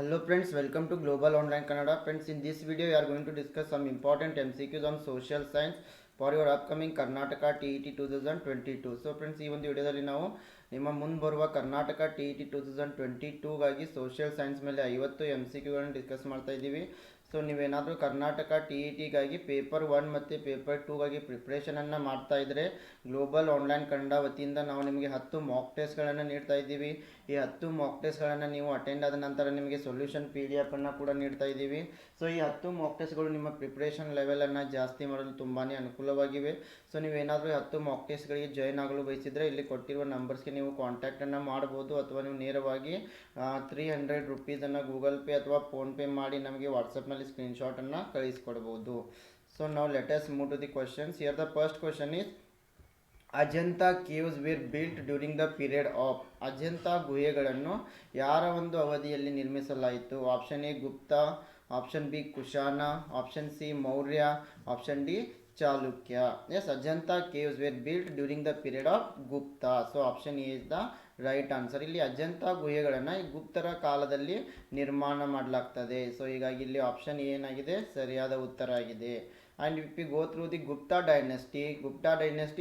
Hello friends, welcome to Global Online Canada. Friends, in this video, we are going to discuss some important MCQs on social science for your upcoming Karnataka TET 2022. So friends, ಈ ಒಂದು ವಿಡಿಯೋದಲ್ಲಿ ನಾವು ನಿಮ್ಮ ಮುಂದೆ ಬರುವ Karnataka TET 2022ಗಾಗಿ social science ಮೇಲೆ 50 MCQಗಳನ್ನು discuss ಮಾಡ್ತಾ ಇದ್ದೀವಿ. ಸೊ ನೀವೇನಾದರೂ ಕರ್ನಾಟಕ TETಗಾಗಿ ಪೇಪರ್ 1 ಮತ್ತು ಪೇಪರ್ 2ಗಾಗಿ ಪ್ರಿಪ್ರೇಷನನ್ನು ಮಾಡ್ತಾ ಇದ್ದರೆ ಗ್ಲೋಬಲ್ ಆನ್ಲೈನ್ ಕನ್ನಡ ವತಿಯಿಂದ ನಾವು ನಿಮಗೆ 10 ಮಾಕ್ ಟೆಸ್ಟ್ಗಳನ್ನು ನೀಡ್ತಾ ಇದ್ದೀವಿ. ಈ 10 ಮಾಕ್ ಟೆಸ್ಟ್ಗಳನ್ನು ನೀವು ಅಟೆಂಡ್ ಆದ ನಂತರ ನಿಮಗೆ ಸೊಲ್ಯೂಷನ್ PDF ಅನ್ನು ಕೂಡ ನೀಡ್ತಾ ಇದ್ದೀವಿ. ಸೊ ಈ 10 ಮಾಕ್ ಟೆಸ್ಟ್ಗಳು ನಿಮ್ಮ ಪ್ರಿಪ್ರೇಷನ್ ಲೆವೆಲನ್ನು ಜಾಸ್ತಿ ಮಾಡಲು ತುಂಬಾ ಅನುಕೂಲವಾಗಿವೆ. ಸೊ ನೀವೇನಾದರೂ 10 ಮಾಕ್ ಟೆಸ್ಟ್ಗಳಿಗೆ ಜಾಯ್ನ್ ಆಗಲು ಬಯಸಿದರೆ ಇಲ್ಲಿ ಕೊಟ್ಟಿರುವ ನಂಬರ್ಸ್ಗೆ ನೀವು ಕಾಂಟ್ಯಾಕ್ಟನ್ನು ಮಾಡ್ಬೋದು, ಅಥವಾ ನೀವು ನೇರವಾಗಿ 300 ರುಪೀಸನ್ನು ಗೂಗಲ್ ಪೇ ಅಥವಾ ಫೋನ್ಪೇ ಮಾಡಿ ನಮಗೆ ವಾಟ್ಸಪ್ನಲ್ಲಿ ಸ್ಕ್ರೀನ್ಶಾಟನ್ನು ಕಳಿಸ್ಕೊಡ್ಬೋದು. ಸೊ ನಾವು let's move to the questions. Here the first question is Ajanta caves were built during the period of. Ajanta ಗುಹೆಗಳನ್ನು ಯಾರ ಒಂದು ಅವಧಿಯಲ್ಲಿ ನಿರ್ಮಿಸಲಾಯಿತು? Option A Gupta, option B Kushana, option C Maurya, option D Chalukya. Yes, Ajanta caves were built during the period of Gupta. So option A is the right answer. ಇಲ್ಲಿ ಅಜಂತಾ ಗುಹೆಗಳನ್ನು ಗುಪ್ತರ ಕಾಲದಲ್ಲಿ ನಿರ್ಮಾಣ ಮಾಡಲಾಗ್ತದೆ. So ಹೀಗಾಗಿ ಇಲ್ಲಿ ಆಪ್ಷನ್ ಏನಾಗಿದೆ ಸರಿಯಾದ ಉತ್ತರ ಆಗಿದೆ. And if we go through the Gupta dynasty,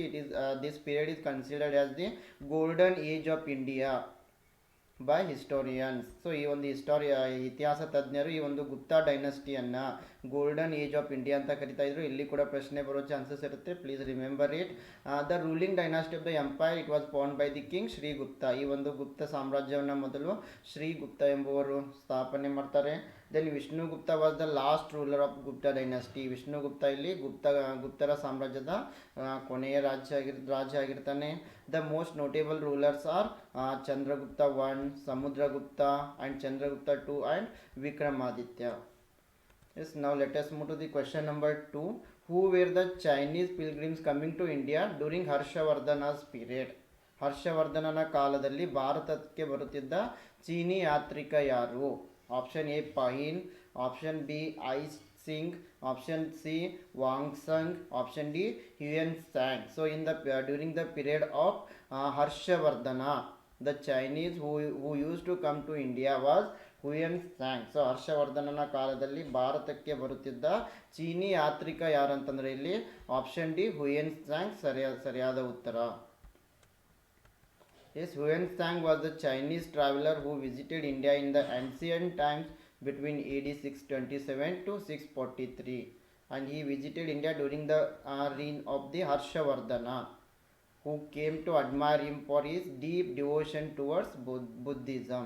it is this period is considered as the golden age of India by historians. So ಈ ಒಂದು ಇತಿಹಾಸ ತಜ್ಞರು ಈ ಒಂದು ಗುಪ್ತಾ ಡೈನಸ್ಟಿಯನ್ನು ಗೋಲ್ಡನ್ ಏಜ್ ಆಫ್ ಇಂಡಿಯಾ ಅಂತ ಕರಿತಾ ಇದ್ರು. ಇಲ್ಲಿ ಕೂಡ ಪ್ರಶ್ನೆ ಬರೋ ಚಾನ್ಸಸ್ ಇರುತ್ತೆ, please remember it. The ruling dynasty of the empire, it was found by the king Srigupta. ಈ ಒಂದು ಗುಪ್ತ ಸಾಮ್ರಾಜ್ಯವನ್ನು ಮೊದಲು ಶ್ರೀಗುಪ್ತ ಎಂಬುವರು ಸ್ಥಾಪನೆ ಮಾಡ್ತಾರೆ. Then Vishnugupta was the last ruler of Gupta dynasty. Vishnugupta ಇಲ್ಲಿ ಗುಪ್ತರ ಸಾಮ್ರಾಜ್ಯದ ಕೊನೆಯ ರಾಜ ಆಗಿರ್ತಾನೆ. The most notable rulers are Chandragupta 1, Samudragupta and Chandragupta 2 and Vikramaditya. Yes, now let us move to the question number 2. Who were the Chinese pilgrims coming to India during Harshavardhana's period? ಹರ್ಷವರ್ಧನನ ಕಾಲದಲ್ಲಿ ಭಾರತಕ್ಕೆ ಬರುತ್ತಿದ್ದ ಚೀನಿ ಯಾತ್ರಿಕ ಯಾರು? Option A Fahien, option B I Tsing, option C Wangsang, option D Hiuen Tsang. So during the period of Harshavardhana, the Chinese who used to come to India was Hiuen Tsang. So ಹರ್ಷವರ್ಧನನ ಕಾಲದಲ್ಲಿ ಭಾರತಕ್ಕೆ ಬರುತ್ತಿದ್ದ ಚೀನಿ ಯಾತ್ರಿಕ ಯಾರಂತಂದರೆ ಇಲ್ಲಿ option D Hyun ಸ್ಯಾಂಗ್ ಸರಿಯಾದ ಉತ್ತರ. Yes, Huyen Tsang was the Chinese traveler who visited India in the ancient times between AD 627 to 643, and he visited India during the reign of the Harshavardhana, who came to admire him for his deep devotion towards Buddhism.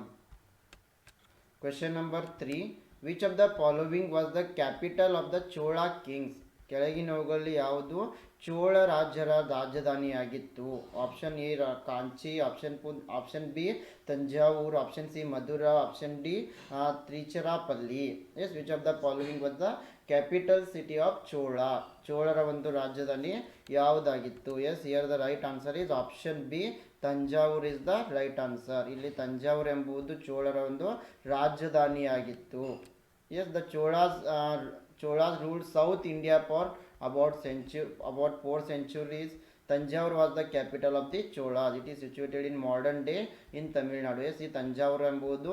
Question number 3. Which of the following was the capital of the Chola kings? ಕೆಳಗಿನವುಗಳಲ್ಲಿ ಯಾವುದು ಚೋಳ ರಾಜ್ಯರ ರಾಜಧಾನಿಯಾಗಿತ್ತು? Option A Kanchi, option B Thanjavur, option C Madura, option D Tiruchirappalli. Yes, which of the following was the capital city of Chola? ಚೋಳರ ಒಂದು ರಾಜಧಾನಿ ಯಾವುದಾಗಿತ್ತು? Yes, here the right answer is option B Thanjavur is the right answer. ಇಲ್ಲಿ ತಂಜಾವೂರು ಎಂಬುದು ಚೋಳರ ಒಂದು ರಾಜಧಾನಿಯಾಗಿತ್ತು. Yes, the Cholas ruled South India for about 4 centuries. Tanjavur was the capital of the Cholas. It is situated in modern day in Tamil Nadu. Yes, ಈ ತಂಜಾವೂರು ಎಂಬುದು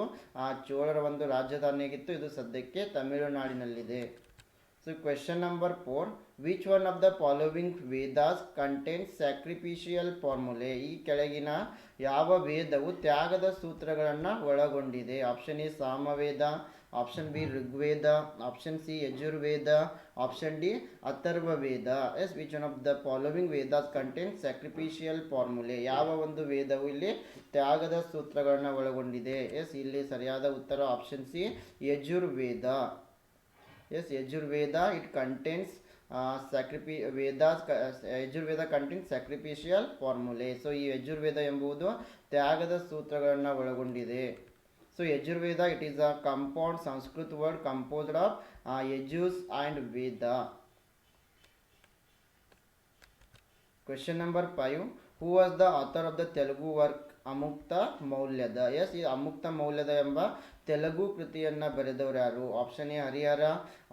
ಚೋಳರ ಒಂದು ರಾಜಧಾನಿಯಾಗಿತ್ತು. ಇದು ಸದ್ಯಕ್ಕೆ ತಮಿಳುನಾಡಿನಲ್ಲಿದೆ. So question number 4. Which one of the following Vedas contains sacrificial formulae? ಈ ಕೆಳಗಿನ ಯಾವ ವೇದವು ತ್ಯಾಗದ ಸೂತ್ರಗಳನ್ನು ಒಳಗೊಂಡಿದೆ? Option A Samaveda, option B Rigveda, option C Yajurveda, option D Atharvaveda. Yes, which one of the following Vedas contain sacrificial formulae? ಯಾವ ಒಂದು ವೇದವು ಇಲ್ಲಿ ತ್ಯಾಗದ ಸೂತ್ರಗಳನ್ನು ಒಳಗೊಂಡಿದೆ? ಎಸ್, ಇಲ್ಲಿ ಸರಿಯಾದ ಉತ್ತರ option C Yajurveda. Yes, Yajurveda it contains Yajurveda contains sacrificial formulae. So ಈ ಯಜುರ್ವೇದ ಎಂಬುದು ತ್ಯಾಗದ ಸೂತ್ರಗಳನ್ನು ಒಳಗೊಂಡಿದೆ. So Yajurveda, it is a compound Sanskrit word composed of Yajus and Veda. Question number 5. Who was the author of the Telugu work Amukta Maulyada? Yes, ಈ Amuktamalyada ಎಂಬ ತೆಲುಗು ಕೃತಿಯನ್ನು ಬರೆದವರು ಯಾರು? Option A Harihara,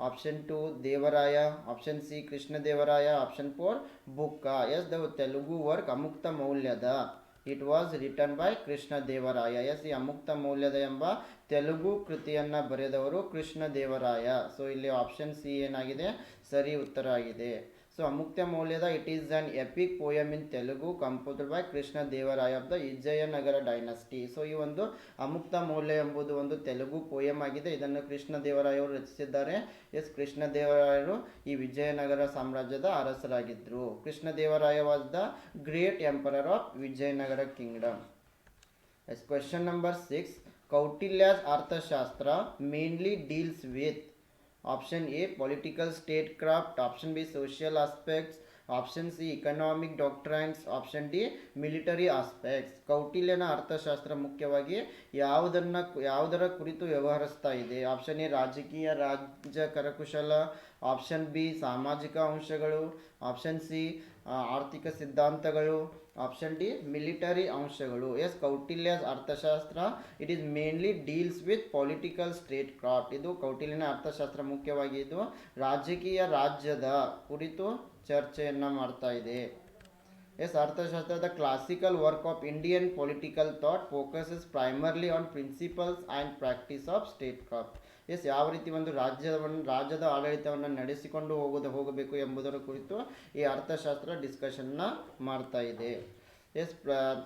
option 2 Devaraya, option C Krishnadevaraya, option 4 Bukka. Yes, the Telugu work Amuktamalyada it was written by Krishna Devaraya. Yes, ಈ Amuktamalyada ಎಂಬ ತೆಲುಗು ಕೃತಿಯನ್ನು ಬರೆದವರು Krishna Devaraya. So ಇಲ್ಲಿ ಆಪ್ಷನ್ ಸಿ ಏನಾಗಿದೆ, ಸರಿ ಉತ್ತರ ಆಗಿದೆ. So Amuktamalyada it is an epic poem in Telugu composed by Krishna Devaraya of the Vijayanagara dynasty. So ಈ ಒಂದು ಅಮುಕ್ತ ಮೌಲ್ಯ ಎಂಬುದು ಒಂದು ತೆಲುಗು ಪೋಯಮ್ ಆಗಿದೆ. ಇದನ್ನು ಕೃಷ್ಣ ದೇವರಾಯರು ರಚಿಸಿದ್ದಾರೆ. ಎಸ್, ಕೃಷ್ಣ ದೇವರಾಯರು ಈ ವಿಜಯನಗರ ಸಾಮ್ರಾಜ್ಯದ ಅರಸರಾಗಿದ್ದರು. Krishna Devaraya was the great emperor of Vijayanagara kingdom. Yes, question number 6. Kautilya's Arthashastra mainly deals with option A political statecraft, option B social aspects, option C economic doctrines, option D military aspects. ಕೌಟಿಲ್ಯನ ಅರ್ಥಶಾಸ್ತ್ರ ಮುಖ್ಯವಾಗಿ ಯಾವುದರ ಕುರಿತು ವ್ಯವಹರಿಸ್ತಾ ಇದೆ? ಆಪ್ಷನ್ ಎ ರಾಜಕೀಯ ರಾಜ್ಯ ಕರಕುಶಲ, ಆಪ್ಷನ್ ಬಿ ಸಾಮಾಜಿಕ ಅಂಶಗಳು, ಆಪ್ಷನ್ ಸಿ ಆರ್ಥಿಕ ಸಿದ್ಧಾಂತಗಳು, ಆಪ್ಷನ್ ಡಿ ಮಿಲಿಟರಿ ಅಂಶಗಳು. ಎಸ್, ಕೌಟಿಲ್ಯಸ್ ಅರ್ಥಶಾಸ್ತ್ರ it is mainly deals with political state craft. ಇದು ಕೌಟಿಲ್ಯನ ಅರ್ಥಶಾಸ್ತ್ರ ಮುಖ್ಯವಾಗಿ ಇದು ರಾಜಕೀಯ ರಾಜ್ಯದ ಕುರಿತು ಚರ್ಚೆಯನ್ನು ಮಾಡ್ತಾ ಇದೆ. ಎಸ್, ಅರ್ಥಶಾಸ್ತ್ರದ classical work of Indian political thought focuses primarily on principles and practice of statecraft. Yes, ಯಾವ ರೀತಿ ಒಂದು ರಾಜ್ಯದ ಆಡಳಿತವನ್ನು ನಡೆಸಿಕೊಂಡು ಹೋಗಬೇಕು ಎಂಬುದರ ಕುರಿತು ಈ ಅರ್ಥಶಾಸ್ತ್ರ ಡಿಸ್ಕಷನ್ನ ಮಾಡ್ತಾ ಇದೆ. Yes,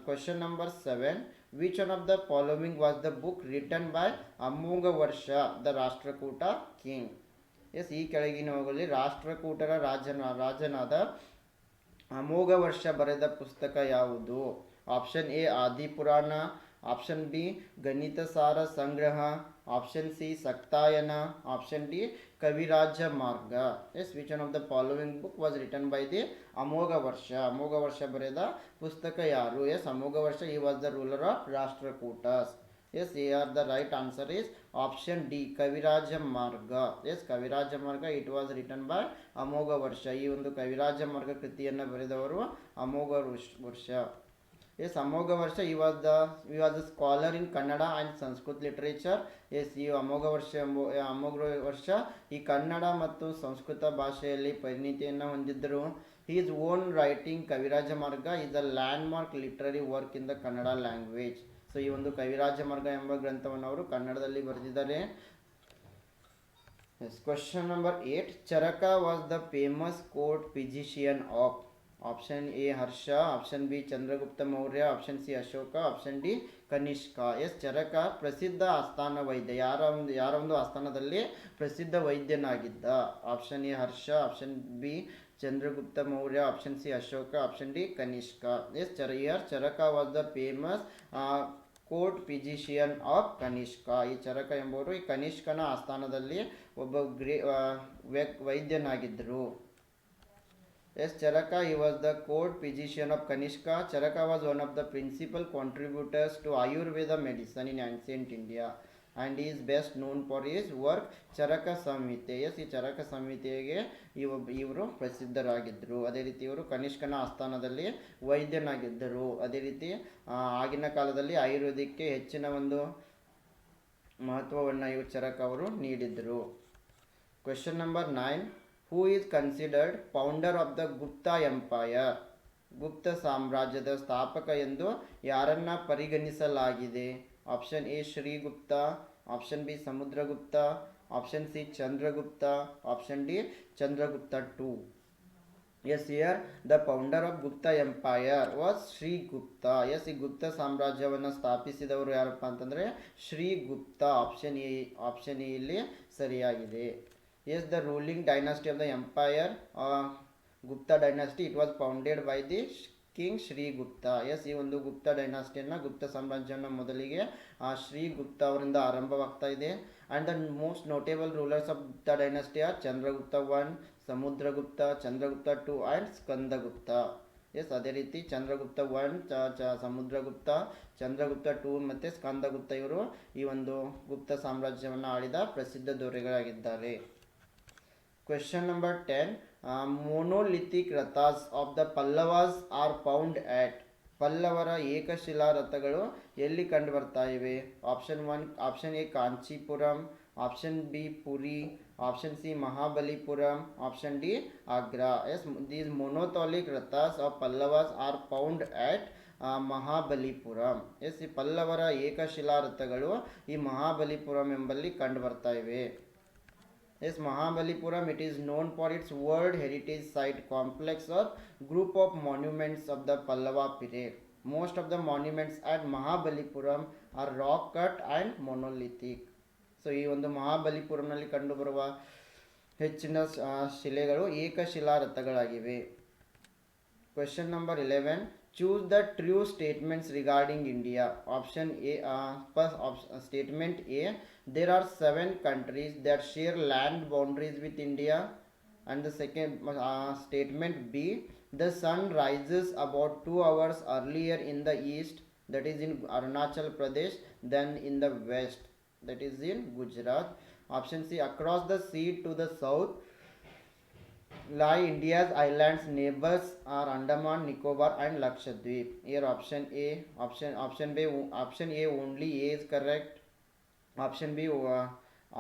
question number 7. Which one of the following was the book written by Amoghavarsha the Rashtrakuta king? S, ಈ ಕೆಳಗಿನವುಗಳಲ್ಲಿ ರಾಷ್ಟ್ರಕೂಟರ ರಾಜನಾದ ಅಮೋಘ ವರ್ಷ ಬರೆದ ಪುಸ್ತಕ ಯಾವುದು? Option A Adipurana, option B Ganitasara Sangraha, option C Shakatayana, option D Kavirajamarga. Yes, which one of the following book was written by the Amoghavarsha? ಅಮೋಘ ವರ್ಷ ಬರೆದ ಪುಸ್ತಕ ಯಾರು? ಎಸ್, ಅಮೋಘ ವರ್ಷ ಈ was the ruler of Rashtrakutas. Yes, are the right answer is option D Kavirajamarga. S, ಕವಿರಾಜ ಮಾರ್ಗ it was written by Amoghavarsha. ಈ ಒಂದು ಕವಿರಾಜ ಮಾರ್ಗ ಕೃತಿಯನ್ನು ಬರೆದವರು ಅಮೋಘ ವರ್ಷ. ಎಸ್, ಅಮೋಘ ವರ್ಷ ಈ was the scholar in Kannada and Sanskrit literature. Yes, ಈ ಅಮೋಘ ವರ್ಷ ಈ ಕನ್ನಡ ಮತ್ತು ಸಂಸ್ಕೃತ ಭಾಷೆಯಲ್ಲಿ ಪರಿಣಿತಿಯನ್ನು ಹೊಂದಿದ್ದರು. He's own writing Kavirajamarga is a landmark literary work in the Kannada language. So ಈ ಒಂದು ಕವಿರಾಜ ಮಾರ್ಗ ಎಂಬ ಗ್ರಂಥವನ್ನು ಅವರು ಕನ್ನಡದಲ್ಲಿ ಬರೆದಿದ್ದಾರೆ. Yes, question number 8. Charaka was the famous court physician of? Option A Harsha, option B Chandragupta Maurya, option C Ashoka, option D Kanishka. Yes, Charaka ಪ್ರಸಿದ್ಧ ಆಸ್ಥಾನ ವೈದ್ಯ. ಯಾರ ಒಂದು ಆಸ್ಥಾನದಲ್ಲಿ ಪ್ರಸಿದ್ಧ ವೈದ್ಯನಾಗಿದ್ದ? Option A Harsha, option B Chandragupta Maurya, option C Ashoka, option D Kanishka. Yes, Charaka was the famous court physician of Kanishka. ಈ ಚರಕ ಎಂಬುವರು ಈ ಕನಿಷ್ಕನ ಆಸ್ಥಾನದಲ್ಲಿ ಒಬ್ಬ ವೈದ್ಯನಾಗಿದ್ದರು. Yes, Charaka, he was the court physician of Kanishka. Charaka was one of the principal contributors to Ayurveda medicine in ancient India, and he is best known for his work Charaka Samhite. Yes, ಈ ಚರಕ ಸಂಹಿತೆಗೆ ಇವರು ಪ್ರಸಿದ್ಧರಾಗಿದ್ದರು. ಅದೇ ರೀತಿ ಇವರು ಕನಿಷ್ಕನ ಆಸ್ಥಾನದಲ್ಲಿ ವೈದ್ಯನಾಗಿದ್ದರು. ಅದೇ ರೀತಿ ಆಗಿನ ಕಾಲದಲ್ಲಿ ಆಯುರ್ವೇದಕ್ಕೆ ಹೆಚ್ಚಿನ ಒಂದು ಮಹತ್ವವನ್ನು ಇವರು ಚರಕ ಅವರು ನೀಡಿದ್ದರು. Question number 9. Who is considered founder of the Gupta Empire? Gupta ಸಾಮ್ರಾಜ್ಯದ ಸ್ಥಾಪಕ ಎಂದು ಯಾರನ್ನ ಪರಿಗಣಿಸಲಾಗಿದೆ? Option A Srigupta, option B Samudragupta, option C Chandragupta, option D Chandragupta 2. Yes, here the founder of Gupta Empire was Srigupta. Yes, ಈ ಗುಪ್ತ ಸಾಮ್ರಾಜ್ಯವನ್ನು ಸ್ಥಾಪಿಸಿದವರು ಯಾರಪ್ಪ ಅಂತಂದರೆ ಶ್ರೀಗುಪ್ತ. ಆಪ್ಷನ್ ಎ ಇಲ್ಲಿ ಸರಿಯಾಗಿದೆ. Yes, the ruling dynasty of the empire, Gupta dynasty, it was founded by the king Srigupta. Yes, ಈ ಒಂದು ಗುಪ್ತ ಡೈನಾಸ್ಟಿಯನ್ನು ಗುಪ್ತ ಸಾಮ್ರಾಜ್ಯವನ್ನು ಮೊದಲಿಗೆ ಶ್ರೀಗುಪ್ತ ಅವರಿಂದ ಆರಂಭವಾಗ್ತಾ ಇದೆ. And the most notable rulers of Gupta dynasty are Chandragupta 1, Samudragupta, Chandragupta 2 and Skandagupta. Yes, ಅದೇ ರೀತಿ ಚಂದ್ರಗುಪ್ತ 1, ಸಮುದ್ರಗುಪ್ತ, ಚಂದ್ರಗುಪ್ತ 2 ಮತ್ತು ಸ್ಕಂದಗುಪ್ತ ಇವರು ಈ ಒಂದು ಗುಪ್ತ ಸಾಮ್ರಾಜ್ಯವನ್ನು ಆಳಿದ ಪ್ರಸಿದ್ಧ ದೊರೆಗಳಾಗಿದ್ದಾರೆ. Question number 10. Monolithic rathas of the Pallavas are found at? ಪಲ್ಲವರ ಏಕಶಿಲಾ ರಥಗಳು ಎಲ್ಲಿ ಕಂಡು ಬರ್ತಾ ಇವೆ? Option A Kanchipuram, option B Puri, option C Mahabalipuram, option D Agra. Yes, these monolithic rathas of Pallavas are found at Mahabalipuram. Yes, ಈ ಪಲ್ಲವರ ಏಕಶಿಲಾ ರಥಗಳು ಈ ಮಹಾಬಲಿಪುರಂ ಎಂಬಲ್ಲಿ ಕಂಡು ಬರ್ತಾ ಇವೆ. Yes, Mahabalipuram, it is known for its World Heritage Site complex of group of monuments of the Pallava period. Most of the monuments at Mahabalipuram are rock cut and monolithic. So ಈ ಒಂದು ಮಹಾಬಲಿಪುರಂನಲ್ಲಿ ಕಂಡುಬರುವ ಹೆಚ್ಚಿನ ಶಿಲೆಗಳು ಏಕಶಿಲಾ ರಥಗಳಾಗಿವೆ. Question number 11. Choose the true statements regarding India. Option A. Statement A. There are 7 countries that share land boundaries with India. And the second statement B. The sun rises about 2 hours earlier in the east, that is in Arunachal Pradesh, than in the west, that is in Gujarat. Option C. Across the sea to the south lie India's islands neighbors are Andaman, Nicobar and Lakshadweep. Here option A, option A only A is correct. Option B,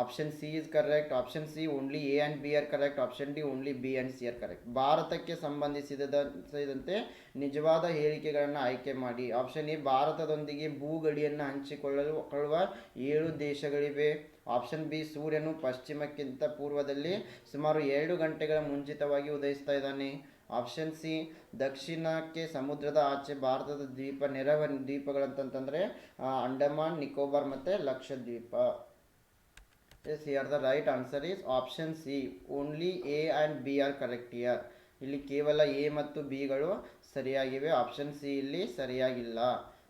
option C is correct. Option C only A and B are correct. Option D only B and C are correct. ಭಾರತಕ್ಕೆ ಸಂಬಂಧಿಸಿದಂತೆ ನಿಜವಾದ ಹೇಳಿಕೆಗಳನ್ನು ಆಯ್ಕೆ ಮಾಡಿ. Option A, ಭಾರತದೊಂದಿಗೆ ಭೂಗಡಿಯನ್ನು ಹಂಚಿಕೊಳ್ಳುವ 7 ದೇಶಗಳಿವೆ. Option B, ಸೂರ್ಯನು ಪಶ್ಚಿಮಕ್ಕಿಂತ ಪೂರ್ವದಲ್ಲಿ ಸುಮಾರು 2 ಗಂಟೆಗಳ ಮುಂಚಿತವಾಗಿ ಉದಯಿಸ್ತಾ ಇದ್ದಾನೆ. ಆಪ್ಷನ್ ಸಿ, ದಕ್ಷಿಣಕ್ಕೆ ಸಮುದ್ರದ ಆಚೆ ಭಾರತದ ದ್ವೀಪಗಳಂತಂದರೆ ಅಂಡಮಾನ್, ನಿಕೋಬಾರ್ ಮತ್ತು Lakshadweep. Yes, here the right answer is option C, only A and B are correct here. ಇಲ್ಲಿ ಕೇವಲ ಎ ಮತ್ತು ಬಿಗಳು ಸರಿಯಾಗಿವೆ, ಆಪ್ಷನ್ ಸಿ ಇಲ್ಲಿ ಸರಿಯಾಗಿಲ್ಲ.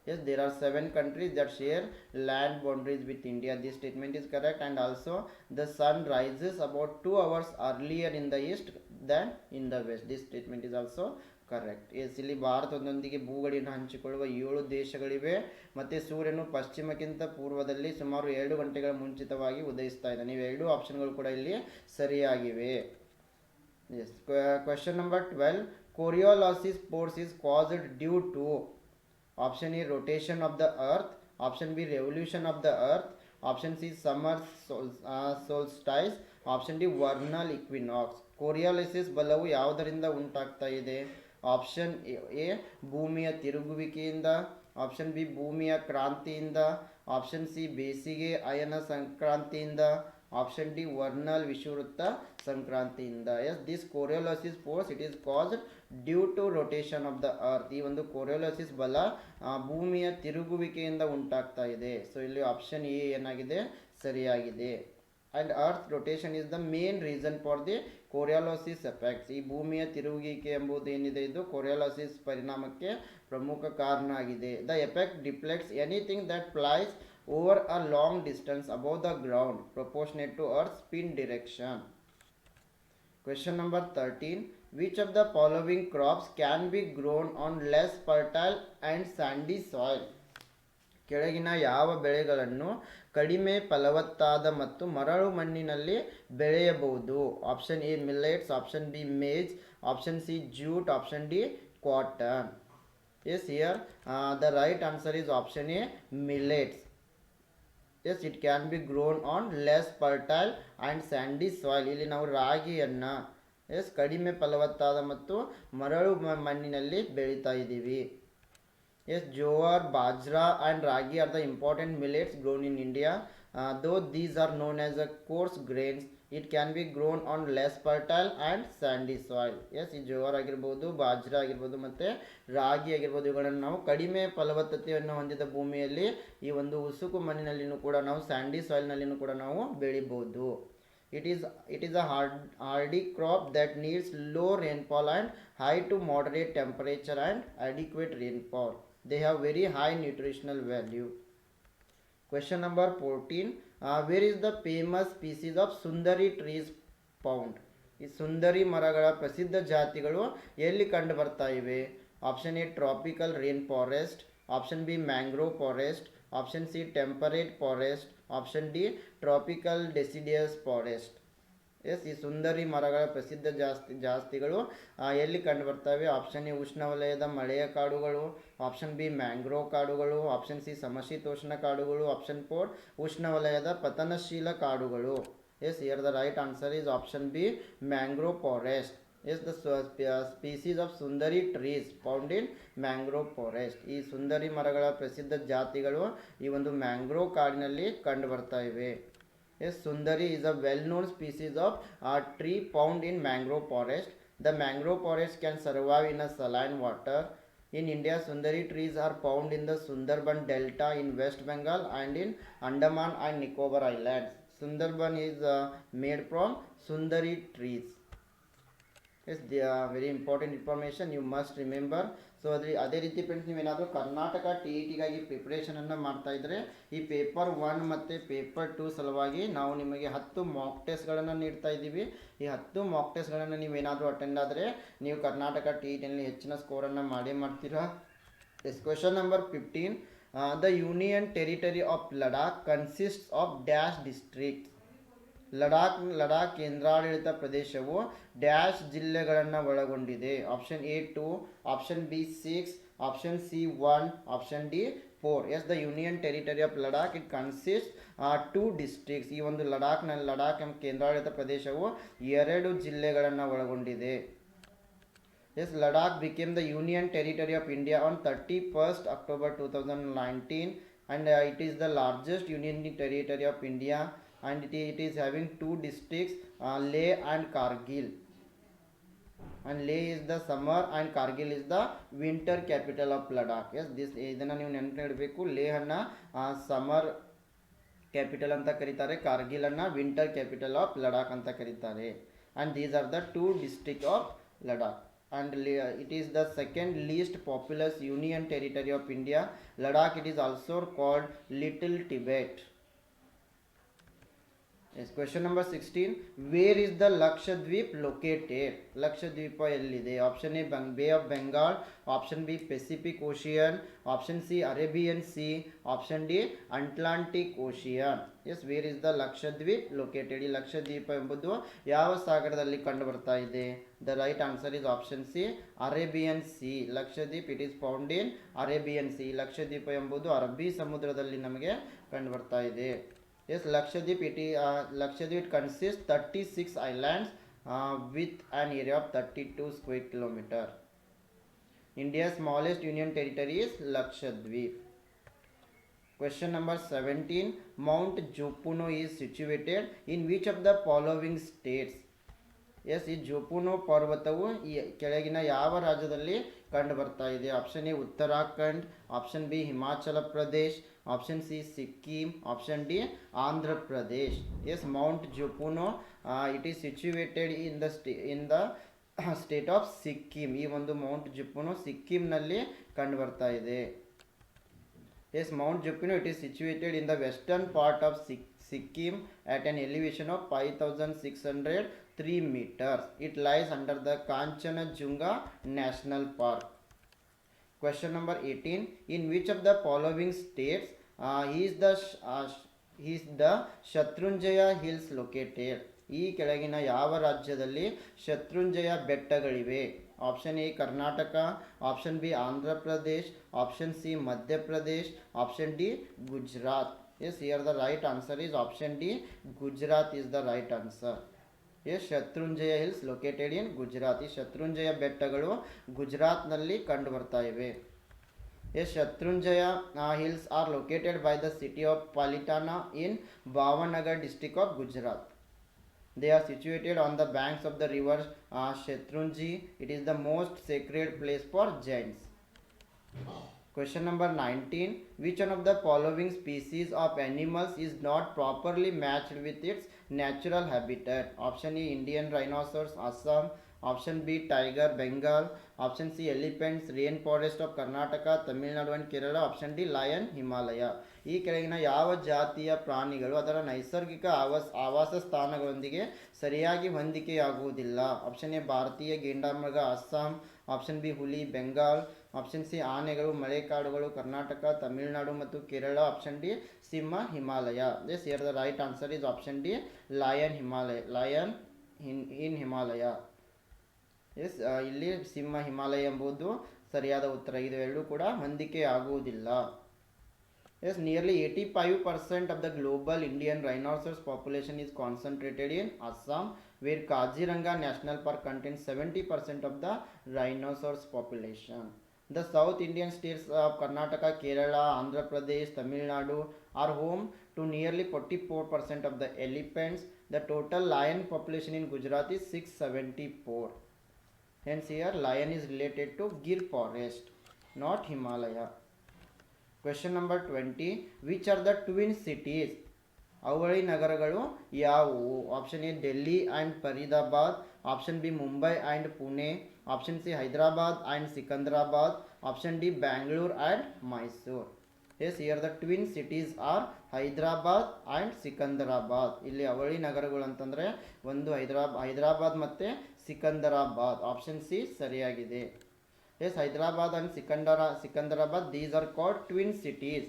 Yes, there are 7 countries that share land boundaries with India. This statement is correct. And also the sun rises about 2 hours earlier in the east than in the west. This statement is also correct. Yes, ಇಲ್ಲಿ ಭಾರತದೊಂದಿಗೆ ಭೂಗಡಿಯನ್ನು ಹಂಚಿಕೊಳ್ಳುವ 7 ದೇಶಗಳಿವೆ ಮತ್ತು ಸೂರ್ಯನು ಪಶ್ಚಿಮಕ್ಕಿಂತ ಪೂರ್ವದಲ್ಲಿ ಸುಮಾರು 2 ಗಂಟೆಗಳ ಮುಂಚಿತವಾಗಿ ಉದಯಿಸ್ತಾ ಇದ್ದಾನೆ. ನೀವು 2 ಆಪ್ಷನ್ಗಳು ಕೂಡ ಇಲ್ಲಿ ಸರಿಯಾಗಿವೆ. Yes, question number 12. Coriolis force is caused due to. Option A, rotation of the earth. Option B, revolution of the earth. Option C, summer solstice. Option D, vernal equinox. ಕೋರಿಯಾಲಿಸಿಸ್ ಬಲವು ಯಾವುದರಿಂದ ಉಂಟಾಗ್ತಾ ಇದೆ? ಆಪ್ಷನ್ ಎ, ಭೂಮಿಯ ತಿರುಗುವಿಕೆಯಿಂದ. Option B, ಭೂಮಿಯ ಕ್ರಾಂತಿಯಿಂದ. Option C, ಬೇಸಿಗೆ ಅಯನ ಸಂಕ್ರಾಂತಿಯಿಂದ. Option D, vernal ವಿಷುವೃತ್ತ ಸಂಕ್ರಾಂತಿಯಿಂದ. Yes, this Coriolis force it is caused due to rotation of the earth. ಈ ಒಂದು ಕೋರಿಯೋಲಿಸಿಸ್ ಬಲ ಭೂಮಿಯ ತಿರುಗುವಿಕೆಯಿಂದ ಉಂಟಾಗ್ತಾ ಇದೆ. ಸೊ ಇಲ್ಲಿ ಆಪ್ಷನ್ ಎ ಏನಾಗಿದೆ? ಸರಿಯಾಗಿದೆ. And earth rotation is the main reason for the Coriolis effects. ಈ ಭೂಮಿಯ ತಿರುಗುವಿಕೆ ಎಂಬುದು ಏನಿದೆ, ಇದು ಕೋರಿಯಾಲಿಸಿಸ್ ಪರಿಣಾಮಕ್ಕೆ ಪ್ರಮುಖ ಕಾರಣ ಆಗಿದೆ. The effect deflects anything that flies over a long distance above the ground proportionate to earth's spin direction. Question number 13. Which of the following crops can be grown on less fertile and sandy soil? ಕೆಳಗಿನ ಯಾವ ಬೆಳೆಗಳನ್ನು ಕಡಿಮೆ ಫಲವತ್ತಾದ ಮತ್ತು ಮರಳು ಮಣ್ಣಿನಲ್ಲಿ ಬೆಳೆಯಬಹುದು? Option A, millets. Option B, maize. Option C, jute. Option D, cotton. Yes, here the right answer is option A, millets. Yes, it can be grown on less fertile and sandy soil. ಇಲ್ಲಿ ನಾವು ರಾಗಿಯನ್ನು ಕಡಿಮೆ ಫಲವತ್ತಾದ ಮತ್ತು ಮರಳು ಮಣ್ಣಿನಲ್ಲಿ ಬೆಳೀತಾ ಇದ್ದೀವಿ. Yes, jowar, bajra and ragi are the important millets grown in India. Though these are known as a coarse grains, it can be grown on less fertile and sandy soil. Yes, ಈ ಜೋವರ್ ಆಗಿರ್ಬೋದು, ಬಾಜ್ರಾ ಆಗಿರ್ಬೋದು ಮತ್ತು ರಾಗಿ ಆಗಿರ್ಬೋದು, ಇವುಗಳನ್ನು ನಾವು ಕಡಿಮೆ ಫಲವತ್ತತೆಯನ್ನು ಹೊಂದಿದ ಭೂಮಿಯಲ್ಲಿ ಈ ಒಂದು ಉಸುಕು ಮಣ್ಣಿನಲ್ಲಿನೂ ಕೂಡ ನಾವು ಸ್ಯಾಂಡಿ ಸಾಯಿಲ್ನಲ್ಲಿನೂ ಕೂಡ ನಾವು ಬೆಳಿಬೋದು. It is a hardy crop that needs low rainfall and high to moderate temperature and adequate rainfall. They have very high nutritional value. Question number 14. Where is the famous species of Sundari trees found? ಈ ಸುಂದರಿ ಮರಗಳ ಪ್ರಸಿದ್ಧ ಜಾತಿಗಳು ಎಲ್ಲಿ ಕಂಡು ಬರ್ತಾ ಇವೆ? Option A, tropical rain forest. Option B, mangrove forest. Option C, temperate forest. Option D, tropical deciduous forest. Yes, ಈ ಸುಂದರಿ ಮರಗಳ ಪ್ರಸಿದ್ಧ ಜಾತಿಗಳು ಎಲ್ಲಿ ಕಂಡು ಬರ್ತವೆ? ಆಪ್ಷನ್ ಎ, ಉಷ್ಣವಲಯದ ಮಳೆಯ ಕಾಡುಗಳು. ಆಪ್ಷನ್ ಬಿ, ಮ್ಯಾಂಗ್ರೋವ್ ಕಾಡುಗಳು. ಆಪ್ಷನ್ ಸಿ, ಸಮಶೀತೋಷ್ಣ ಕಾಡುಗಳು. ಆಪ್ಷನ್ 4, ಉಷ್ಣವಲಯದ ಪತನಶೀಲ ಕಾಡುಗಳು. Yes, here the right answer is option B, mangrove forest. Yes, the species of Sundari trees found in mangrove forest. ಈ ಸುಂದರಿ ಮರಗಳ ಪ್ರಸಿದ್ಧ ಜಾತಿಗಳು ಈ ಒಂದು ಮ್ಯಾಂಗ್ರೋವ್ ಕಾಡಿನಲ್ಲಿ ಕಂಡು ಬರ್ತಾ ಇವೆ. Yes, Sundari is a well-known species of tree found in mangrove forest. The mangrove forest can survive in a saline water. In India, Sundari trees are found in the Sundarban Delta in West Bengal and in Andaman and Nicobar Islands. Sundarban is made from Sundari trees. Yes the very important information you must remember. So ಅದೇ ರೀತಿ friends ನೀವೇನಾದರೂ Karnataka T E ಟಿಗಾಗಿ ಪ್ರಿಪ್ರೇಷನನ್ನು ಮಾಡ್ತಾ ಇದ್ದರೆ ಈ paper 1 ಮತ್ತು paper 2 ಸಲುವಾಗಿ ನಾವು ನಿಮಗೆ 10 ಮಾಕ್ ಟೆಸ್ಟ್ಗಳನ್ನು ನೀಡ್ತಾ ಇದ್ದೀವಿ. ಈ 10 ಮಾಕ್ ಟೆಸ್ಟ್ಗಳನ್ನು ನೀವೇನಾದರೂ ಅಟೆಂಡ್ ಆದರೆ ನೀವು ಕರ್ನಾಟಕ ಟಿ ಇ ಟಿಯಲ್ಲಿ ಹೆಚ್ಚಿನ ಸ್ಕೋರನ್ನು ಮಾಡೇ ಮಾಡ್ತೀರಾ. Yes question number 15. The union territory of Ladakh consists of dash district. Ladakh ಕೇಂದ್ರಾಡಳಿತ ಪ್ರದೇಶವು ಡ್ಯಾಶ್ ಜಿಲ್ಲೆಗಳನ್ನು ಒಳಗೊಂಡಿದೆ. Option A 2, option B 6, option C 1, option D 4. Yes the union territory of Ladakh it consist 2 districts. ಈ ಒಂದು ಲಡಾಖ್ ಕೇಂದ್ರಾಡಳಿತ ಪ್ರದೇಶವು 2 ಜಿಲ್ಲೆಗಳನ್ನು ಒಳಗೊಂಡಿದೆ. Yes Ladakh became the union territory of India on 31st October 2019 and it is the largest union territory of India. And it is having 2 districts, Leh and Kargil. And Leh is the summer and Kargil is the winter capital of Ladakh. Yes, this ಇದನ್ನು ನೀವು ನೆನಪಿಡಬೇಕು. ಲೇಹನ್ನು summer capital ಅಂತ ಕರೀತಾರೆ, ಕಾರ್ಗಿಲನ್ನು winter capital of Ladakh ಅಂತ ಕರೀತಾರೆ. And these are the 2 districts of Ladakh. And it is the second least populous union territory of India. Ladakh it is also called Little Tibet. Yes, question number 16. Where is the Lakshadweep located? Lakshadweep ಎಲ್ಲಿದೆ? Option A bay of Bengal, option B Pacific ocean, option C Arabian Sea, option D Atlantic Ocean. Yes where is the Lakshadweep located? ಈ ಲಕ್ಷದ್ವೀಪ ಎಂಬುದು ಯಾವ ಸಾಗರದಲ್ಲಿ ಕಂಡು ಬರ್ತಾ ಇದೆ? The right answer is option C Arabian Sea. Lakshadweep it is found in Arabian Sea. Lakshadweep ಎಂಬುದು ಅರಬ್ಬಿ ಸಮುದ್ರದಲ್ಲಿ ನಮಗೆ ಕಂಡು ಬರ್ತಾ ಇದೆ. Yes, Lakshadweep Lakshadweep consists 36 islands with an area of 32 square kilometer. India's smallest union territory is Lakshadweep. Question number 17. Mount Jopuno is situated in which of the following states? Yes ಈ ಜೋಪುನೋ ಪರ್ವತವು ಈ ಕೆಳಗಿನ ಯಾವ ರಾಜ್ಯದಲ್ಲಿ ಕಂಡು ಬರ್ತಾ ಇದೆ? Option A Uttarakhand, option B Himachal Pradesh, option C Sikkim, option D Andhra Pradesh. Yes Mount Jopuno it is situated in the state of Sikkim. ಈ ಒಂದು ಮೌಂಟ್ ಜೋಪುನೋ ಸಿಕ್ಕಿಂನಲ್ಲಿ ಕಂಡು ಬರ್ತಾ ಇದೆ. Yes Mount Jopuno it is situated in the western part of Sikkim at an elevation of 5,603 meters. It lies under the Kanchenjunga National Park. Question number 18. In which of the following states is the Shatrunjaya Hills located? ಈ ಕೆಳಗಿನ ಯಾವ ರಾಜ್ಯದಲ್ಲಿ ಶತ್ರುಂಜಯ ಬೆಟ್ಟಗಳಿವೆ? Option A Karnataka, option B Andhra Pradesh, option C Madhya Pradesh, option D Gujarat. Yes, here the right answer is option D. Gujarat is the right answer. Yes, Shatrunjaya Hills located in Gujarat. ಈ ಶತ್ರುಂಜಯ ಬೆಟ್ಟಗಳು ಗುಜರಾತ್ನಲ್ಲಿ ಕಂಡು ಬರ್ತಾ ಇವೆ. Yes, Shatrunjaya Hills are located by the city of Palitana in Bhavanagar district of Gujarat. They are situated on the banks of the river Shatrunji. It is the most sacred place for Jains. Question number 19. Which one of the following species of animals is not properly matched with its natural habitat? Option A Indian rhinoceros Assam, option B tiger Bengal, option C elephants rainforest of Karnataka, Tamil Nadu and Kerala, option D lion Himalaya. ಈ ಕೆಳಗಿನ ಯಾವ ಜಾತಿಯ ಪ್ರಾಣಿಗಳು ಅದರ ನೈಸರ್ಗಿಕ ಆವಾಸ ಸ್ಥಾನಗಳೊಂದಿಗೆ ಸರಿಯಾಗಿ ಹೊಂದಿಕೆಯಾಗುವುದಿಲ್ಲ? ಆಪ್ಷನ್ ಎ ಭಾರತೀಯ ಗೆಂಡಾಮೃಗ ಅಸ್ಸಾಂ, ಆಪ್ಷನ್ ಬಿ ಹುಲಿ ಬೆಂಗಾಲ್, ಆಪ್ಷನ್ ಸಿ ಆನೆಗಳು ಮಳೆಕಾಡುಗಳು ಕರ್ನಾಟಕ ತಮಿಳುನಾಡು ಮತ್ತು ಕೇರಳ, ಆಪ್ಷನ್ ಡಿ ಸಿಂಹ Himalaya. This here the right answer is option D lion Himalaya. Lion in Himalaya. Yes ಇಲ್ಲಿ ಸಿಂಹ ಹಿಮಾಲಯ ಎಂಬುದು ಸರಿಯಾದ ಉತ್ತರ. ಇದು ಎರಡೂ ಕೂಡ ಹೊಂದಿಕೆ ಆಗುವುದಿಲ್ಲ. Yes, nearly 85% of the global Indian rhinoceros population is concentrated in Assam, where Kaziranga National Park contains 70% of the rhinoceros population. The South Indian states of Karnataka, Kerala, Andhra Pradesh, Tamil Nadu are home to nearly 44% of the elephants. The total lion population in Gujarat is 674. Hence here lion is related to Gir forest, not Himalaya. Question number 20. Which are the twin cities? ಅವಳಿ ನಗರಗಳು ಯಾವುವು? Option A Delhi and Faridabad, option B Mumbai and Pune, option C Hyderabad and Secunderabad, option D Bangalore and Mysore. Yes, here the twin cities are Hyderabad and Secunderabad. ಇಲ್ಲಿ ಅವಳಿ ನಗರಗಳು ಅಂತಂದರೆ ಒಂದು ಹೈದರಾಬಾದ್ ಮತ್ತು Secunderabad. Option C ಸರಿಯಾಗಿದೆ. Yes, Hyderabad and Sikandarabad, these are called twin cities.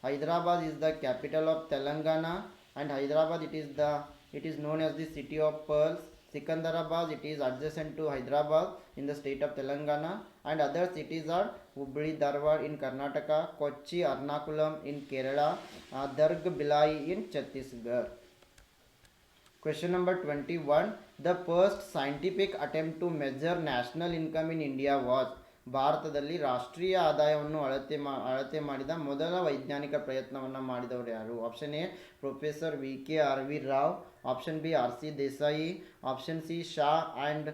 Hyderabad is the capital of Telangana, and Hyderabad it is known as the city of pearls. Sikandarabad, it is adjacent to Hyderabad in the state of Telangana, and other cities are Hubli, Dharwad in Karnataka, Kochi, Ernakulam in Kerala, Darg, Bhilai in Chhattisgarh. Question number 21. The first scientific attempt to measure national income in India was. ಭಾರತದಲ್ಲಿ ರಾಷ್ಟ್ರೀಯ ಆದಾಯವನ್ನು ಅಳತೆ ಮಾಡಿದ ಮೊದಲ ವೈಜ್ಞಾನಿಕ ಪ್ರಯತ್ನವನ್ನು ಮಾಡಿದವರು ಯಾರು? Option A professor V K R V Rao, option B R C Desai, option C Shah and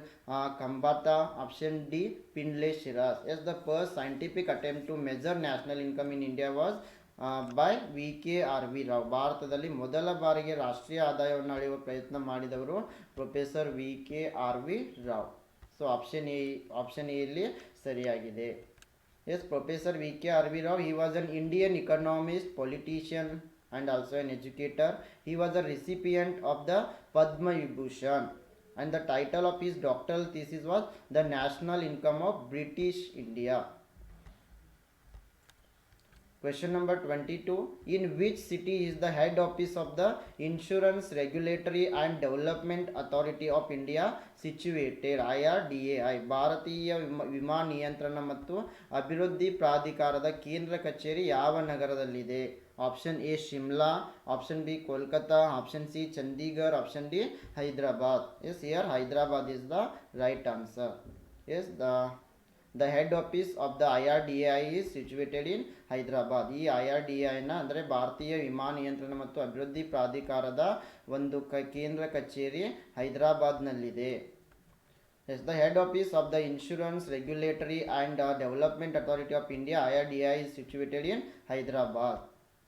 Khambata, option D Findlay Shirras. Yes, the first scientific attempt to measure national income in India was by V K R V Rao. ಭಾರತದಲ್ಲಿ ಮೊದಲ ಬಾರಿಗೆ ರಾಷ್ಟ್ರೀಯ ಆದಾಯವನ್ನು ಅಳೆಯುವ ಪ್ರಯತ್ನ ಮಾಡಿದವರು professor V K R V Rao. So option A ಇಲ್ಲಿ ಸರಿಯಾಗಿದೆ. Yes, professor V K R V Rao, he was an Indian economist, politician and also an educator. He was a recipient of the Padma Vibhushan, and the title of his doctoral thesis was The National Income of British India. Question number 22. In which city is the head office of the Insurance Regulatory and Development Authority of India situated? IRDAI, ಭಾರತೀಯ ವಿಮಾ ನಿಯಂತ್ರಣ ಮತ್ತು ಅಭಿವೃದ್ಧಿ ಪ್ರಾಧಿಕಾರದ ಕೇಂದ್ರ ಕಚೇರಿ ಯಾವ ನಗರದಲ್ಲಿದೆ? Option A Shimla, option B Kolkata, option C Chandigarh, option D Hyderabad. Yes, here Hyderabad is the right answer. Yes, the head office of the IRDAI is situated in Hyderabad. ಈ IRDAIನ ಅಂದರೆ ಭಾರತೀಯ ವಿಮಾ ನಿಯಂತ್ರಣ ಮತ್ತು ಅಭಿವೃದ್ಧಿ ಪ್ರಾಧಿಕಾರದ ಒಂದು ಕೇಂದ್ರ ಕಚೇರಿ ಹೈದರಾಬಾದ್ನಲ್ಲಿದೆ. Yes, the head office of the insurance regulatory and development authority of India IRDAI is situated in Hyderabad.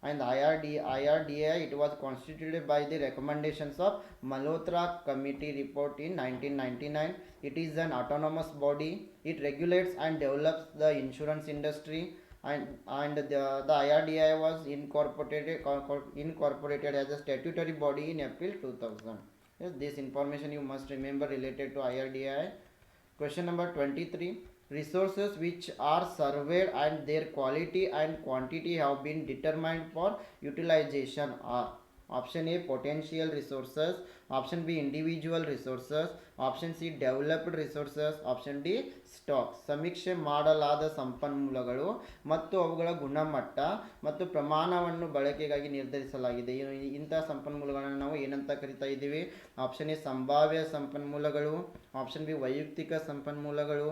And IRDAI, it was constituted by the recommendations of Malhotra Committee report in 1999. It is an autonomous body. It regulates and develops the insurance industry, and the IRDAI was incorporated as a statutory body in April 2000. Yes, this information you must remember related to IRDAI. Question number 23. Resources which are surveyed and their quality and quantity have been determined for utilization are. Option A potential resources, option B individual resources, option C developed resources, option D stock. ಸಮೀಕ್ಷೆ ಮಾಡಲಾದ ಸಂಪನ್ಮೂಲಗಳು ಮತ್ತು ಅವುಗಳ ಗುಣಮಟ್ಟ ಮತ್ತು ಪ್ರಮಾಣವನ್ನು ಬಳಕೆಗಾಗಿ ನಿರ್ಧರಿಸಲಾಗಿದೆ. ಇಂಥ ಸಂಪನ್ಮೂಲಗಳನ್ನು ನಾವು ಏನಂತ ಕರಿತಾ ಇದ್ದೀವಿ? ಆಪ್ಷನ್ ಎ ಸಂಭಾವ್ಯ ಸಂಪನ್ಮೂಲಗಳು, ಆಪ್ಷನ್ ಬಿ ವೈಯಕ್ತಿಕ ಸಂಪನ್ಮೂಲಗಳು,